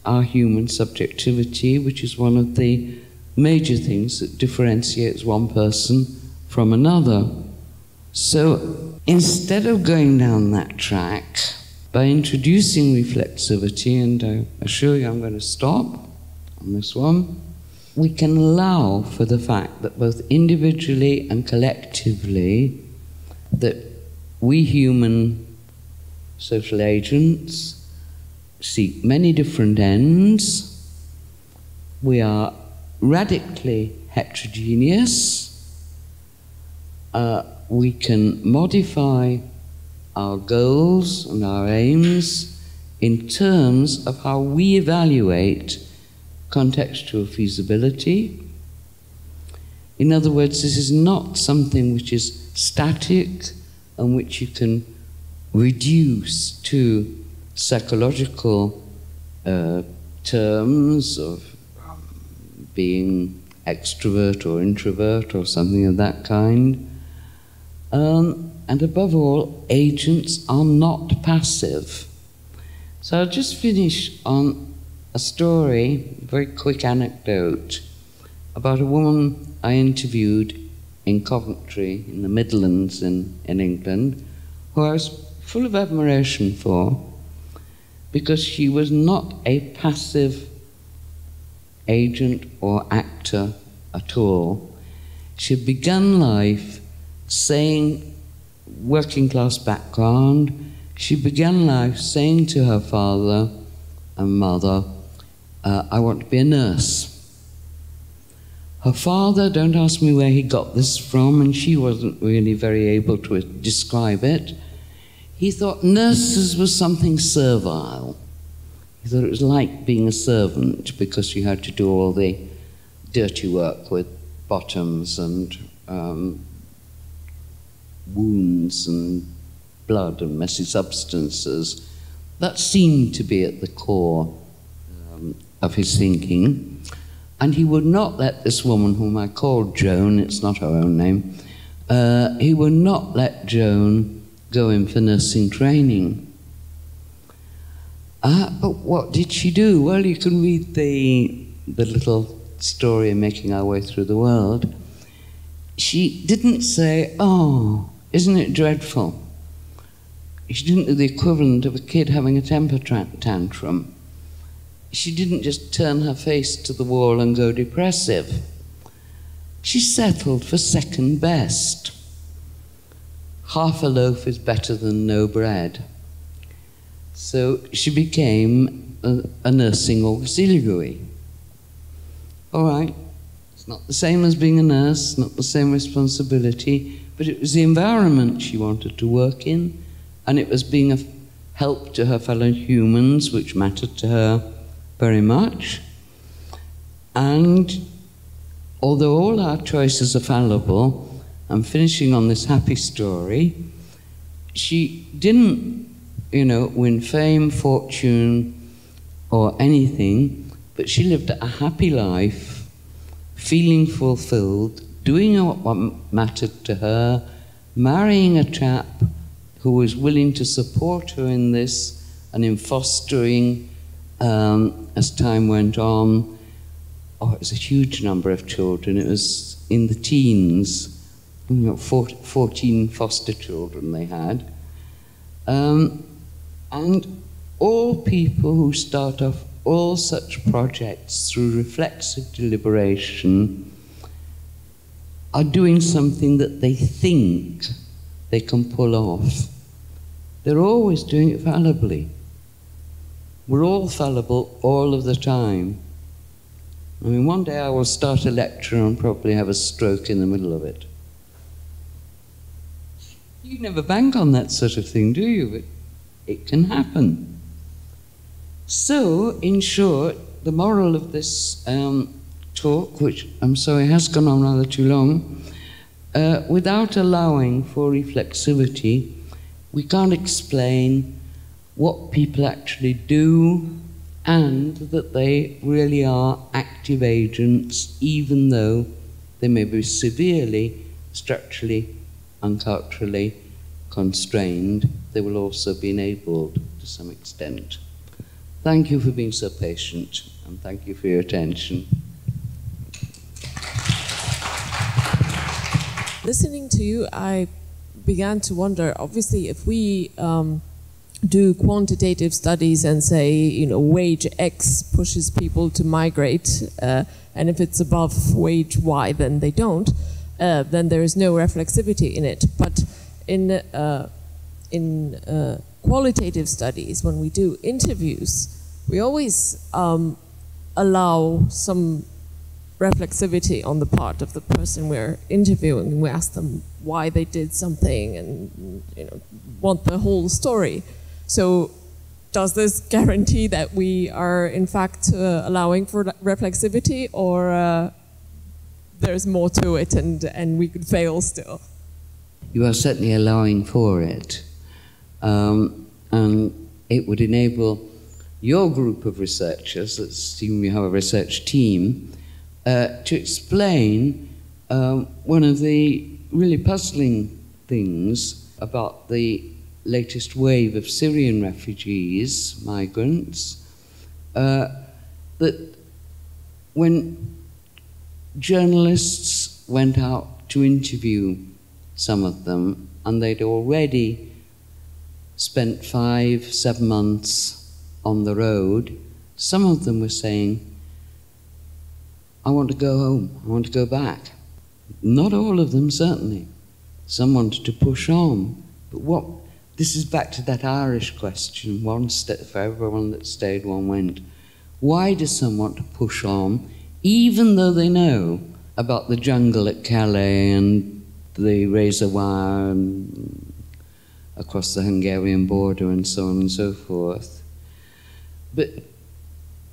our human subjectivity, which is one of the major things that differentiates one person from another. So instead of going down that track, by introducing reflexivity, and I assure you I'm going to stop on this one, we can allow for the fact that both individually and collectively, that we human social agents seek many different ends. We are radically heterogeneous. We can modify our goals and our aims in terms of how we evaluate contextual feasibility. In other words, this is not something which is static and which you can reduce to psychological terms of being extrovert or introvert or something of that kind. And above all, agents are not passive. So I'll just finish on a story, a very quick anecdote, about a woman I interviewed in Coventry, in the Midlands in England, who I was full of admiration for, because she was not a passive agent or actor at all. She had begun life saying, working class background, she began life saying to her father and mother, I want to be a nurse. Her father, don't ask me where he got this from, and she wasn't really very able to describe it. He thought nurses was something servile. He thought it was like being a servant because you had to do all the dirty work with bottoms and wounds and blood and messy substances. That seemed to be at the core of his thinking. And he would not let this woman, whom I called Joan, it's not her own name, he would not let Joan go in for nursing training. But what did she do? Well, you can read the little story in Making Our Way Through the World. She didn't say, oh, isn't it dreadful? She didn't do the equivalent of a kid having a temper tantrum. She didn't just turn her face to the wall and go depressive. She settled for second best. Half a loaf is better than no bread. So she became a nursing auxiliary. All right, it's not the same as being a nurse, not the same responsibility, but it was the environment she wanted to work in, and it was being a help to her fellow humans, which mattered to her very much. And although all our choices are fallible, I'm finishing on this happy story, she didn't, win fame, fortune, or anything, but she lived a happy life, feeling fulfilled, doing what mattered to her, marrying a chap who was willing to support her in this and in fostering, as time went on. Oh, it was a huge number of children. It was in the teens, 14 foster children they had. And all people who start off all such projects through reflexive deliberation are doing something that they think they can pull off. They're always doing it fallibly. We're all fallible all of the time. I mean, one day I will start a lecture and probably have a stroke in the middle of it. You never bank on that sort of thing, do you? But it can happen. So, in short, the moral of this talk, which I'm sorry has gone on rather too long, without allowing for reflexivity, we can't explain what people actually do and that they really are active agents, even though they may be severely, structurally, and culturally constrained. They will also be enabled to some extent. Thank you for being so patient, and thank you for your attention. Listening to you, I began to wonder, obviously, if we do quantitative studies and say, you know, wage X pushes people to migrate, and if it's above wage Y, then they don't, then there is no reflexivity in it. But in qualitative studies, when we do interviews, we always allow some reflexivity on the part of the person we're interviewing. We ask them why they did something and, you know, want the whole story. So does this guarantee that we are in fact allowing for reflexivity, or there's more to it and we could fail still? You are certainly allowing for it. And it would enable your group of researchers, let's assume you have a research team, to explain one of the really puzzling things about the latest wave of Syrian refugees, migrants, that when journalists went out to interview some of them, and they'd already spent 5-7 months on the road, some of them were saying, I want to go home, I want to go back. Not all of them, certainly. Some wanted to push on. But this is back to that Irish question, for everyone that stayed, one went. Why does some want to push on, even though they know about the jungle at Calais and the razor wire and across the Hungarian border and so on and so forth? But,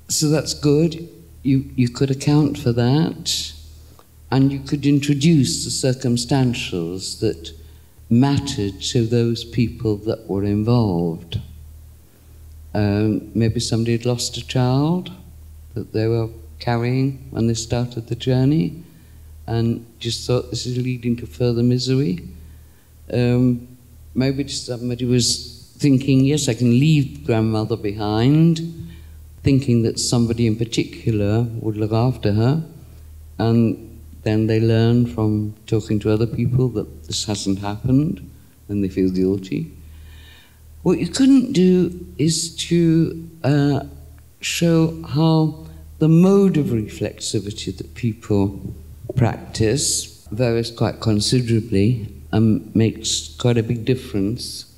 so that's good. You could account for that, and you could introduce the circumstantials that mattered to those people that were involved. Maybe somebody had lost a child that they were carrying when they started the journey and just thought this is leading to further misery. Maybe somebody was thinking, yes, I can leave grandmother behind, thinking that somebody in particular would look after her, and then they learn from talking to other people that this hasn't happened, and they feel guilty. What you couldn't do is to show how the mode of reflexivity that people practice varies quite considerably and makes quite a big difference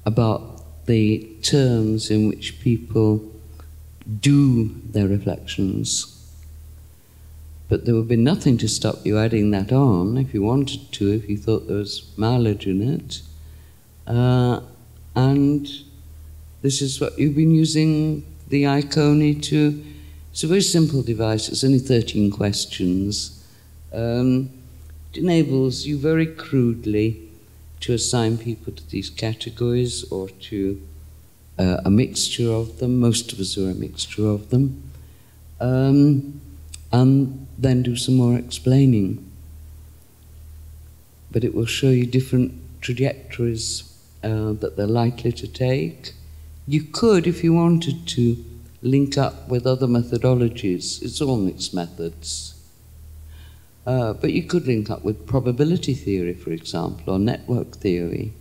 about the terms in which people do their reflections. But there would be nothing to stop you adding that on if you wanted to, if you thought there was mileage in it. And this is what you've been using the Iconi to. It's a very simple device, it's only 13 questions. It enables you very crudely to assign people to these categories or to a mixture of them. Most of us are a mixture of them. And then do some more explaining. But it will show you different trajectories that they're likely to take. You could, if you wanted to, link up with other methodologies. It's all mixed methods. But you could link up with probability theory, for example, or network theory.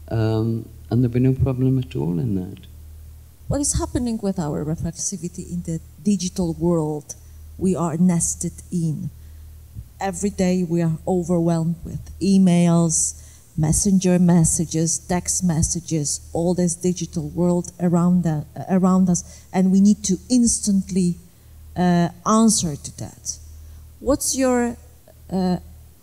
And there'd be no problem at all in that. What is happening with our reflexivity in the digital world we are nested in? Every day we are overwhelmed with emails, messenger messages, text messages, all this digital world around us, and we need to instantly answer to that. What's your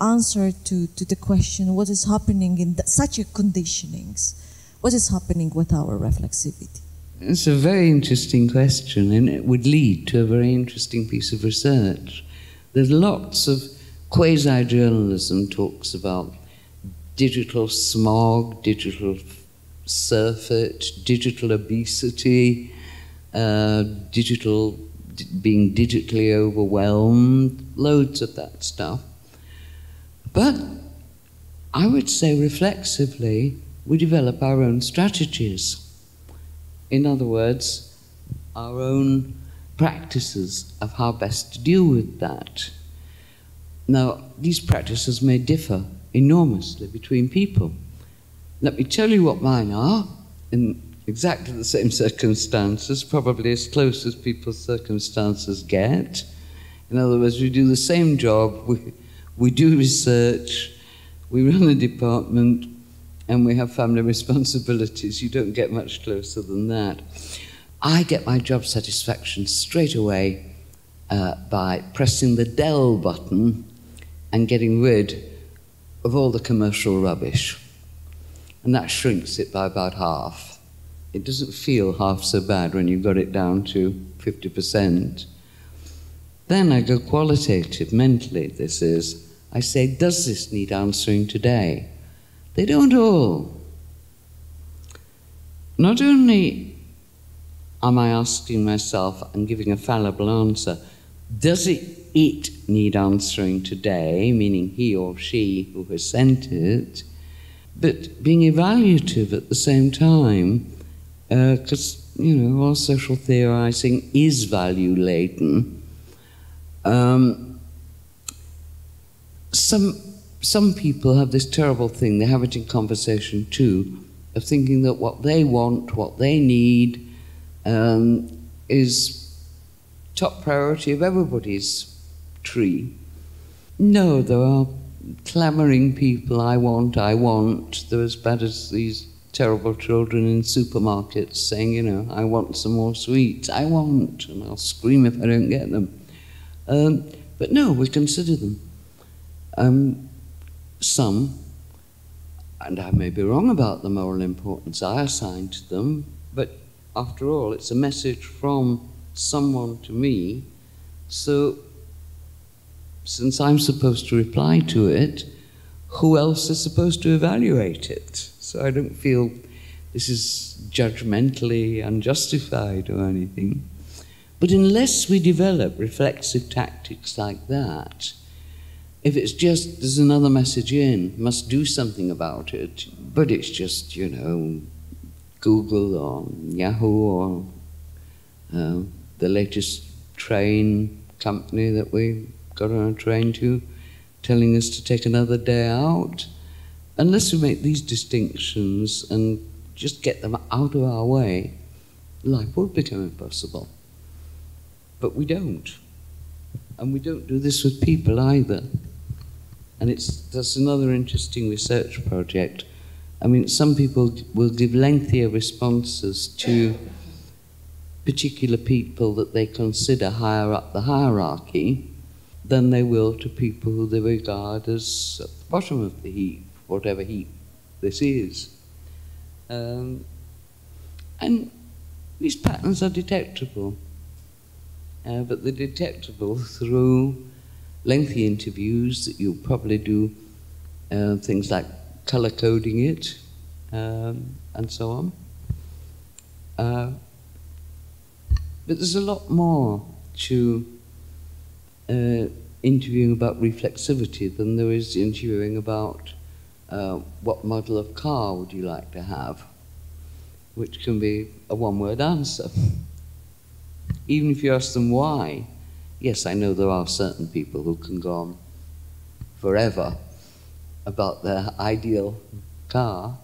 answer to the question, what is happening in such a conditionings? What is happening with our reflexivity? It's a very interesting question, and it would lead to a very interesting piece of research. There's lots of quasi-journalism talks about digital smog, digital surfeit, digital obesity, being digitally overwhelmed, loads of that stuff. But I would say reflexively, we develop our own strategies. In other words, our own practices of how best to deal with that. Now, these practices may differ enormously between people. Let me tell you what mine are, in exactly the same circumstances, probably as close as people's circumstances get. In other words, we do the same job, we do research, we run a department, and we have family responsibilities. You don't get much closer than that. I get my job satisfaction straight away by pressing the Dell button and getting rid of all the commercial rubbish. And that shrinks it by about half. It doesn't feel half so bad when you've got it down to 50%. Then I go qualitative, mentally, this is. I say, does this need answering today? They don't all. Not only am I asking myself and giving a fallible answer, does it need answering today, meaning he or she who has sent it, but being evaluative at the same time, because, you know, all social theorizing is value-laden. Some people have this terrible thing, they have it in conversation too, of thinking that what they want, what they need, is top priority of everybody's tree. No, there are clamoring people, I want. They're as bad as these terrible children in supermarkets saying, you know, I want some more sweets, I want, and I'll scream if I don't get them. But no, we consider them. Some, and I may be wrong about the moral importance I assign to them, but after all, it's a message from someone to me, so since I'm supposed to reply to it, who else is supposed to evaluate it? So I don't feel this is judgmentally unjustified or anything. But unless we develop reflexive tactics like that, if it's just, there's another message in, must do something about it, but it's just, you know, Google or Yahoo or the latest train company that we got on a train to, telling us to take another day out. Unless we make these distinctions and just get them out of our way, life would become impossible. But we don't. And we don't do this with people either. And that's another interesting research project. I mean, some people will give lengthier responses to particular people that they consider higher up the hierarchy than they will to people who they regard as at the bottom of the heap, whatever heap this is. And these patterns are detectable, but they're detectable through lengthy interviews that you'll probably do, things like color coding it, and so on. But there's a lot more to interviewing about reflexivity than there is interviewing about what model of car would you like to have, which can be a one-word answer. Even if you ask them why, yes, I know there are certain people who can go on forever about their ideal car,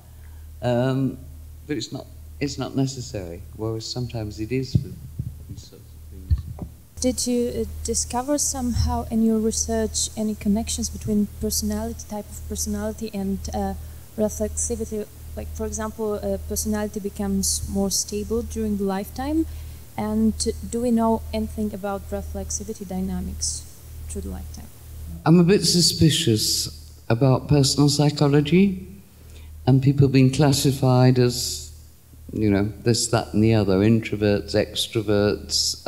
but it's not necessary, whereas sometimes it is for these sorts of things. Did you discover somehow in your research any connections between type of personality and reflexivity? Like, for example, personality becomes more stable during the lifetime, and do we know anything about reflexivity dynamics through the lifetime? I'm a bit suspicious about personal psychology and people being classified as, you know, this, that, and the other, introverts, extroverts,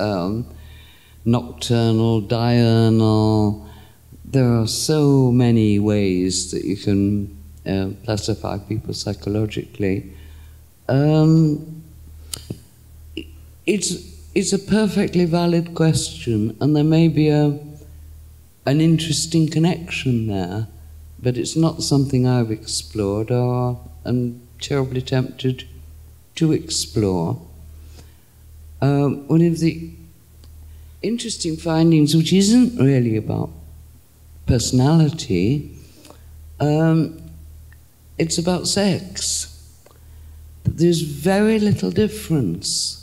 nocturnal, diurnal. There are so many ways that you can classify people psychologically. It's a perfectly valid question, and there may be an interesting connection there, but it's not something I've explored or am terribly tempted to explore. One of the interesting findings, which isn't really about personality, it's about sex. There's very little difference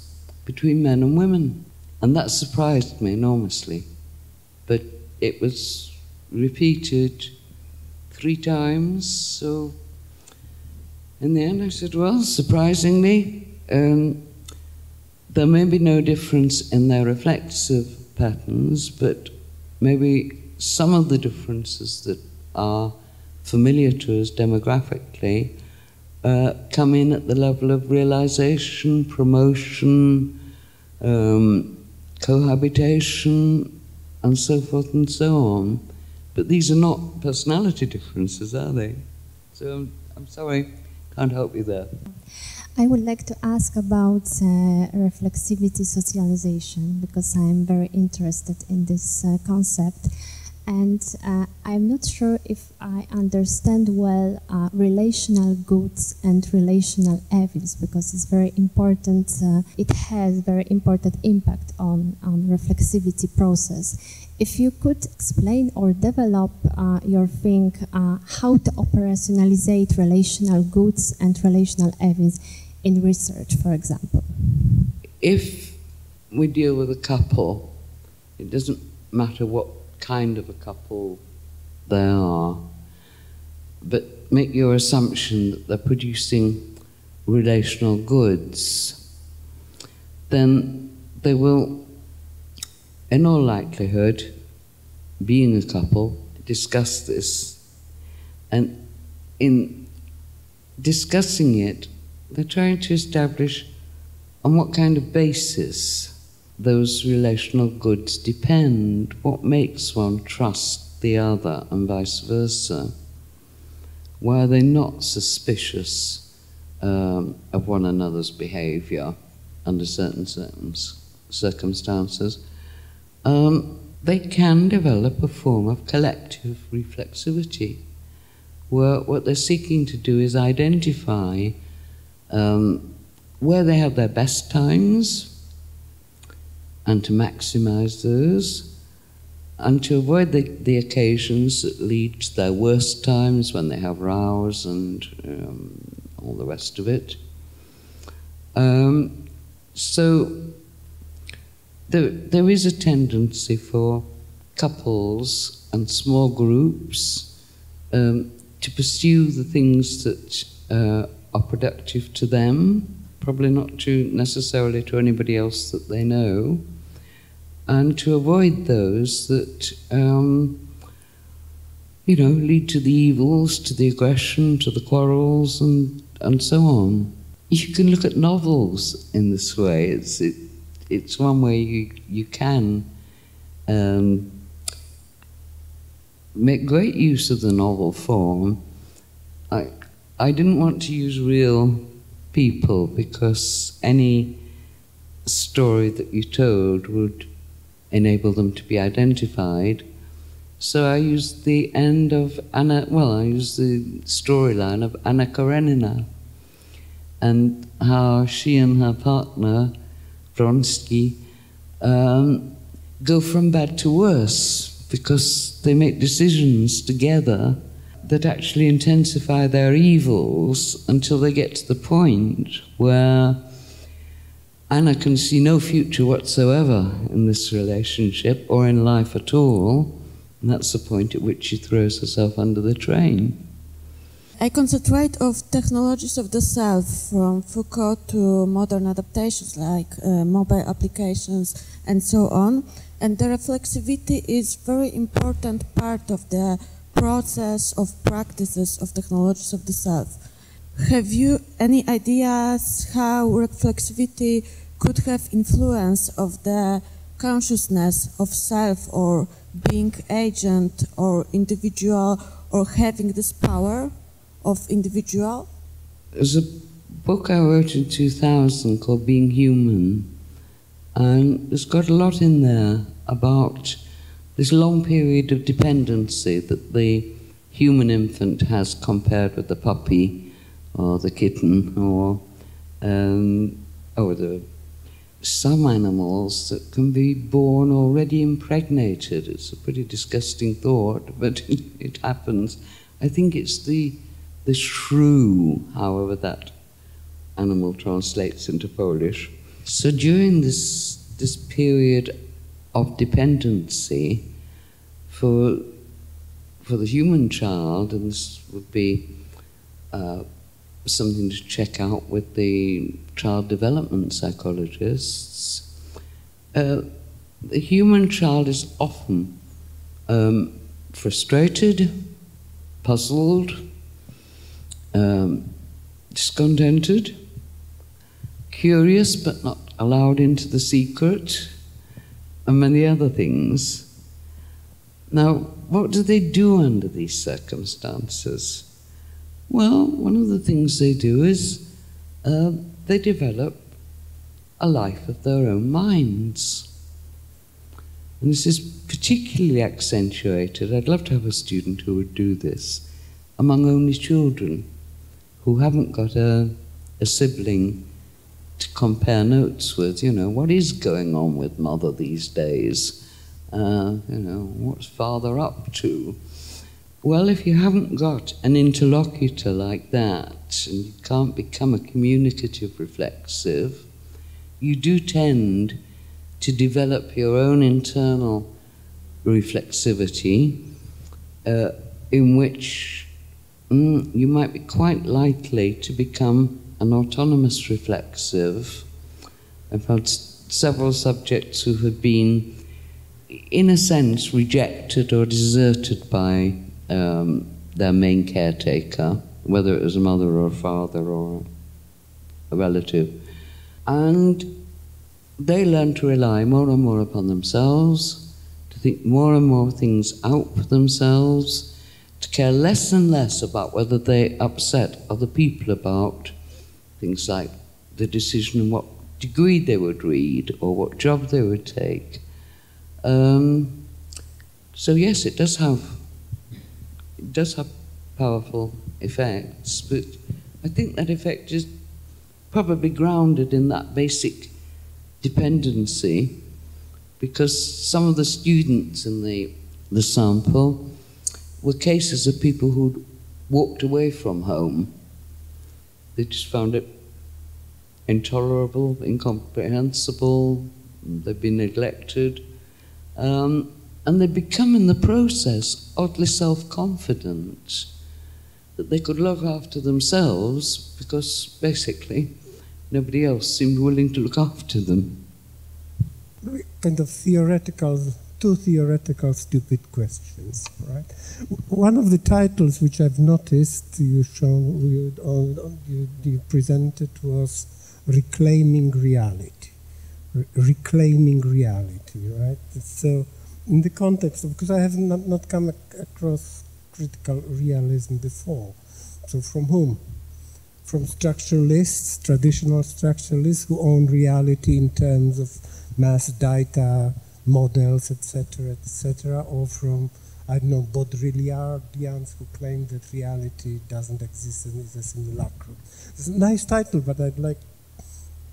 between men and women, and that surprised me enormously. But it was repeated 3 times, so in the end I said, well, surprisingly, there may be no difference in their reflexive patterns, but maybe some of the differences that are familiar to us demographically come in at the level of realization, promotion, cohabitation, and so forth and so on. But these are not personality differences, are they? So I'm sorry, can't help you there. I would like to ask about reflexivity socialization, because I'm very interested in this concept. And I'm not sure if I understand well relational goods and relational evils, because it's very important. It has very important impact on reflexivity process. If you could explain or develop your thing, how to operationalize relational goods and relational evils in research, for example. If we deal with a couple, it doesn't matter what kind of a couple they are, but make your assumption that they're producing relational goods, then they will, in all likelihood, being a couple, discuss this. And in discussing it, they're trying to establish on what kind of basis those relational goods depend, what makes one trust the other and vice versa. Why are they not suspicious of one another's behavior under certain circumstances? They can develop a form of collective reflexivity, where what they're seeking to do is identify where they have their best times and to maximize those, and to avoid the occasions that lead to their worst times when they have rows and all the rest of it. So there is a tendency for couples and small groups to pursue the things that are productive to them, probably not necessarily to anybody else that they know, and to avoid those that lead to the evils, to the aggression, to the quarrels, and so on. You can look at novels in this way. It's one way you can make great use of the novel form. I didn't want to use real people, because any story that you told would enable them to be identified. So I used the end of I used the storyline of Anna Karenina, and how she and her partner, Vronsky, go from bad to worse, because they make decisions together that actually intensify their evils until they get to the point where Anna can see no future whatsoever in this relationship or in life at all, and that's the point at which she throws herself under the train. I concentrate on technologies of the self, from Foucault to modern adaptations like mobile applications and so on, and the reflexivity is very important part of the process of practices of technologies of the self. Have you any ideas how reflexivity could have influence of the consciousness of self, or being agent or individual, or having this power of individual? There's a book I wrote in 2000 called Being Human, and it's got a lot in there about this long period of dependency that the human infant has compared with the puppy or the kitten or some animals that can be born already impregnated. It's a pretty disgusting thought, but it happens. I think it's the shrew, however that animal translates into Polish. So during this period of dependency for the human child, and this would be something to check out with the child development psychologists, the human child is often frustrated, puzzled, discontented, curious but not allowed into the secret, and many other things. Now, what do they do under these circumstances? Well, one of the things they do is they develop a life of their own minds. And this is particularly accentuated, I'd love to have a student who would do this, among only children who haven't got a sibling to compare notes with. You know, what is going on with mother these days? You know, what's father up to? Well, if you haven't got an interlocutor like that, and you can't become a communicative reflexive, you do tend to develop your own internal reflexivity, in which you might be quite likely to become an autonomous reflexive. I've had several subjects who have been, in a sense, rejected or deserted by their main caretaker, whether it was a mother or a father or a relative. And they learn to rely more and more upon themselves, to think more and more things out for themselves, to care less and less about whether they upset other people about things like the decision on what degree they would read or what job they would take. So yes, it does have powerful effects, but I think that effect is probably grounded in that basic dependency, because some of the students in the sample were cases of people who'd walked away from home. They just found it intolerable, incomprehensible, they've been neglected, and they become in the process oddly self-confident that they could look after themselves because basically nobody else seemed willing to look after them. Kind of two theoretical stupid questions, right? One of the titles which I've noticed you presented was Reclaiming Reality. Reclaiming Reality, right? So in the context of, because I have not come across critical realism before. So from whom? From structuralists, traditional structuralists who own reality in terms of mass data, models, etc., or from, I don't know, Baudrillardians who claim that reality doesn't exist and is a simulacrum. It's a nice title, but I'd like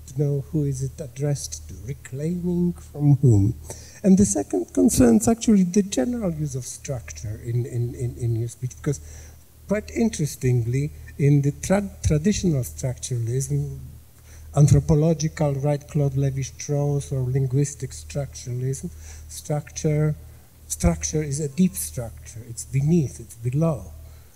to know who is it addressed to, reclaiming from whom. And the second concerns actually the general use of structure in your speech, because quite interestingly, in the traditional structuralism, anthropological, right, Claude Lévi-Strauss, or linguistic structuralism, structure is a deep structure. It's beneath, it's below,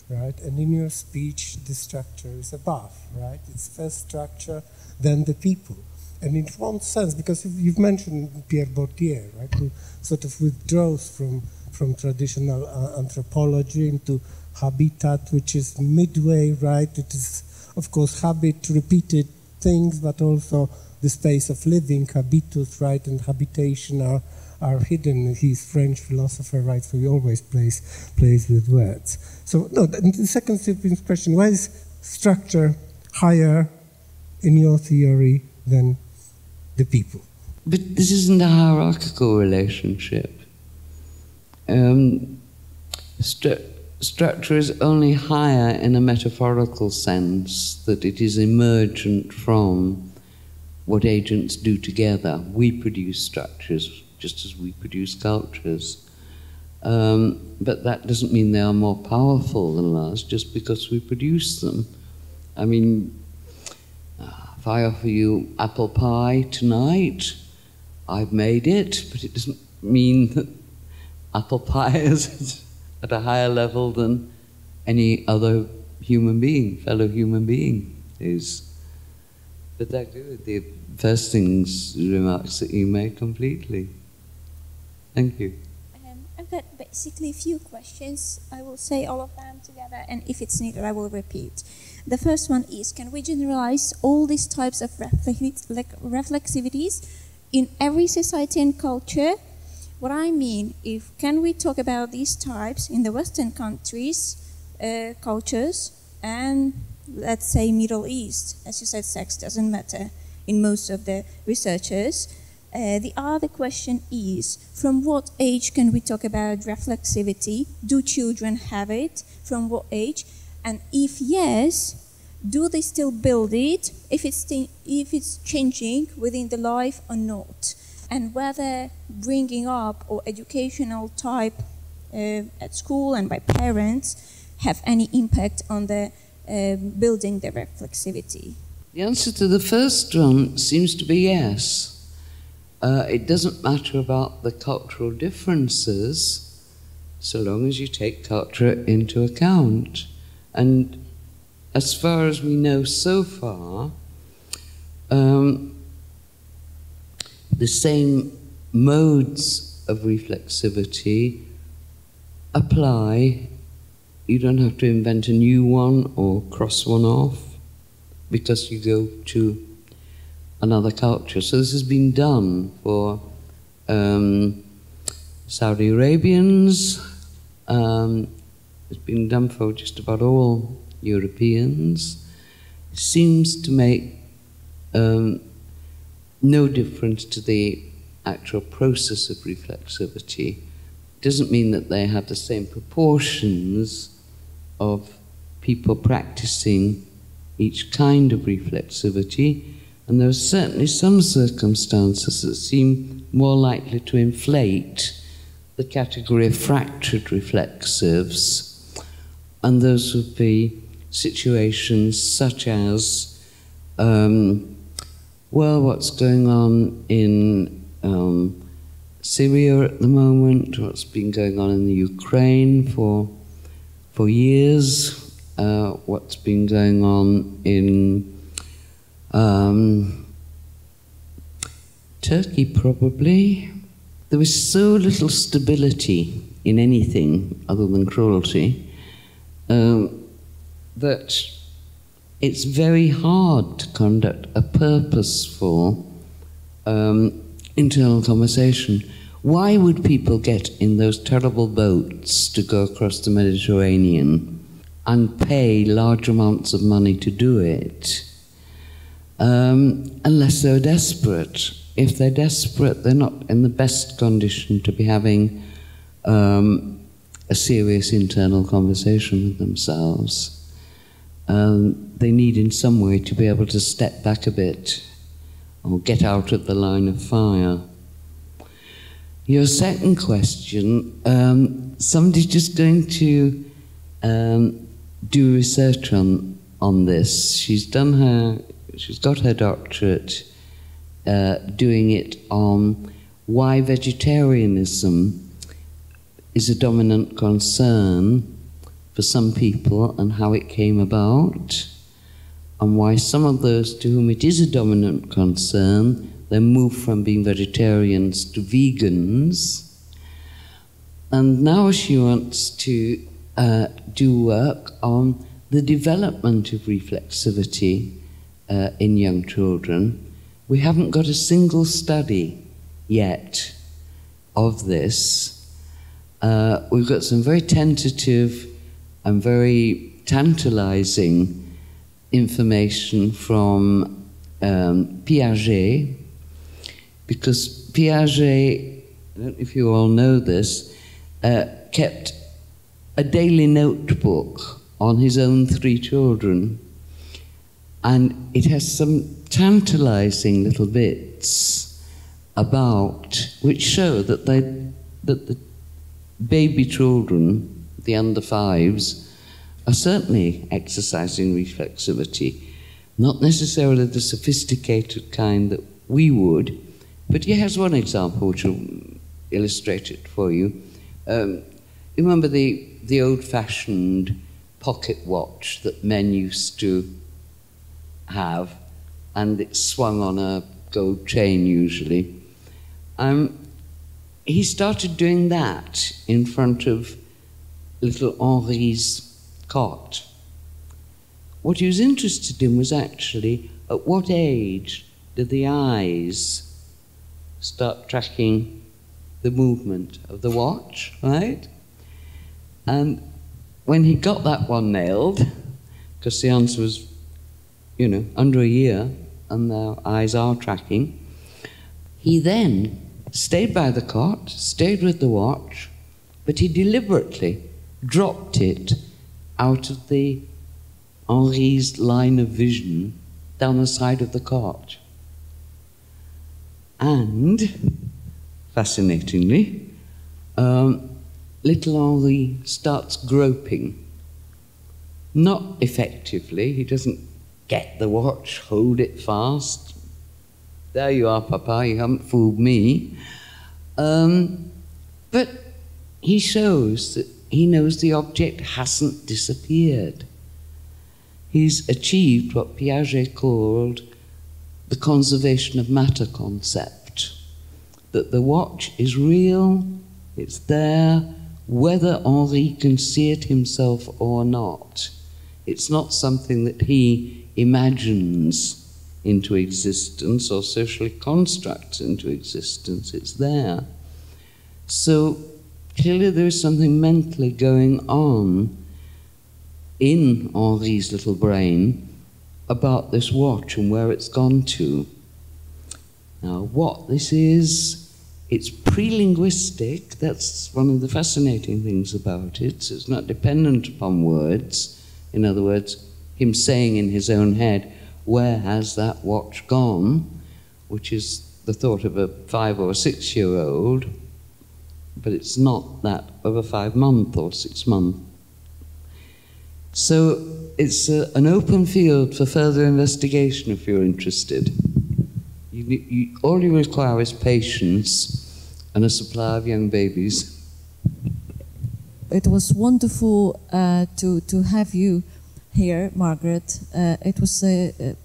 right? And in your speech, the structure is above, right? It's first structure, then the people. And in one sense, because you've mentioned Pierre Bourdieu, right, who sort of withdraws from traditional anthropology into habitat, which is midway, right? It is, of course, habit, repeated things, but also the space of living, habitus, right, and habitation are hidden. He's French philosopher, right, so he always plays with words. So, no, the second question, why is structure higher in your theory than the people. But this isn't a hierarchical relationship. Structure is only higher in a metaphorical sense, that it is emergent from what agents do together. We produce structures just as we produce cultures. But that doesn't mean they are more powerful than us just because we produce them. I mean, if I offer you apple pie tonight, I've made it, but it doesn't mean that apple pie is at a higher level than any other human being, fellow human being is. But I agree with the first remarks that you made completely. Thank you. I've got basically a few questions. I will say all of them together, and if it's needed, I will repeat. The first one is, can we generalize all these types of reflexivities in every society and culture? What I mean, can we talk about these types in the Western countries, cultures, and let's say Middle East? As you said, sex doesn't matter in most of the researchers. The other question is, from what age can we talk about reflexivity? Do children have it? From what age? And if yes, do they still build it? If it's changing within the life or not? And whether bringing up or educational type at school and by parents have any impact on the building the reflexivity? The answer to the first one seems to be yes. It doesn't matter about the cultural differences so long as you take culture into account. And as far as we know so far, the same modes of reflexivity apply. You don't have to invent a new one or cross one off because you go to another culture. So this has been done for Saudi Arabians. It's been done for just about all Europeans. It seems to make no difference to the actual process of reflexivity. It doesn't mean that they have the same proportions of people practicing each kind of reflexivity, and there are certainly some circumstances that seem more likely to inflate the category of fractured reflexives, and those would be situations such as well, what's going on in Syria at the moment, what's been going on in the Ukraine for years, what's been going on in Turkey probably. There was so little stability in anything other than cruelty that it's very hard to conduct a purposeful internal conversation. Why would people get in those terrible boats to go across the Mediterranean and pay large amounts of money to do it unless they're desperate? If they're desperate, they're not in the best condition to be having a serious internal conversation with themselves. They need in some way to be able to step back a bit or get out of the line of fire. Your second question, somebody's just going to do research on this. She's got her doctorate doing it on why vegetarianism is a dominant concern for some people and how it came about, and why some of those to whom it is a dominant concern then move from being vegetarians to vegans. And now she wants to do work on the development of reflexivity in young children. We haven't got a single study yet of this. We've got some very tentative and very tantalizing information from Piaget, because Piaget, I don't know if you all know this, kept a daily notebook on his own 3 children, and it has some tantalizing little bits about which show that the baby children, the under 5s, are certainly exercising reflexivity, not necessarily the sophisticated kind that we would, but he has one example which will illustrate it for you. Remember the old-fashioned pocket watch that men used to have, and it's swung on a gold chain usually. He started doing that in front of little Henri's cot. What he was interested in was actually at what age did the eyes start tracking the movement of the watch, right? And when he got that one nailed, because the answer was, you know, under a year, and their eyes are tracking, he then stayed by the cot, stayed with the watch, but he deliberately dropped it out of the Henri's line of vision down the side of the cot. And, fascinatingly, little Henri starts groping. Not effectively, he doesn't get the watch, hold it fast. There you are, Papa, you haven't fooled me. But he shows that he knows the object hasn't disappeared. He's achieved what Piaget called the conservation of matter concept, that the watch is real, it's there, whether Henri can see it himself or not. It's not something that he imagines into existence or socially constructs into existence, it's there. So clearly there is something mentally going on in Henri's little brain about this watch and where it's gone to. Now, what this is, it's pre-linguistic. That's one of the fascinating things about it. So it's not dependent upon words. In other words, him saying in his own head, where has that watch gone? Which is the thought of a 5 or 6 year old, but it's not that of a 5-month or 6-month. So it's an open field for further investigation if you're interested. All you require is patience and a supply of young babies. It was wonderful to have you here, Margaret. It was a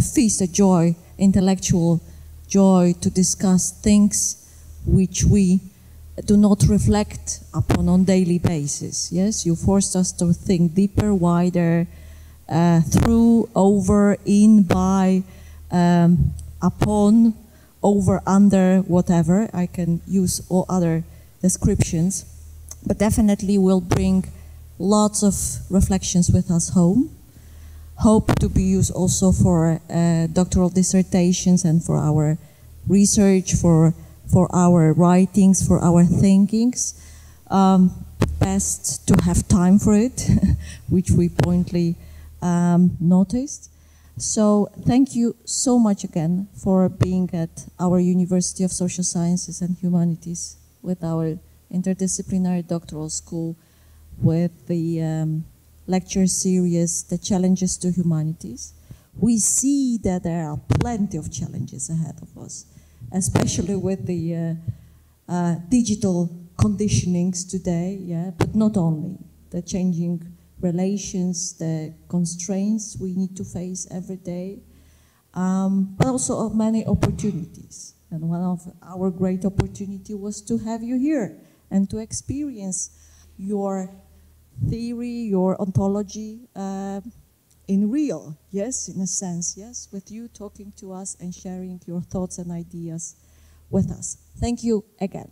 feast, a joy, intellectual joy to discuss things which we do not reflect upon on daily basis. Yes, you forced us to think deeper, wider, through, over, in, by, upon, over, under, whatever. I can use all other descriptions, but definitely will bring lots of reflections with us home. Hope to be used also for doctoral dissertations and for our research, for our writings, for our thinkings. Best to have time for it, which we pointedly noticed. So thank you so much again for being at our University of Social Sciences and Humanities with our interdisciplinary doctoral school, with the lecture series, The Challenges to Humanities. We see that there are plenty of challenges ahead of us, especially with the digital conditionings today, yeah, but not only. The changing relations, the constraints we need to face every day, but also of many opportunities. And one of our great opportunities was to have you here and to experience your theory, your ontology in real, yes, in a sense, yes, with you talking to us and sharing your thoughts and ideas with us. Thank you again.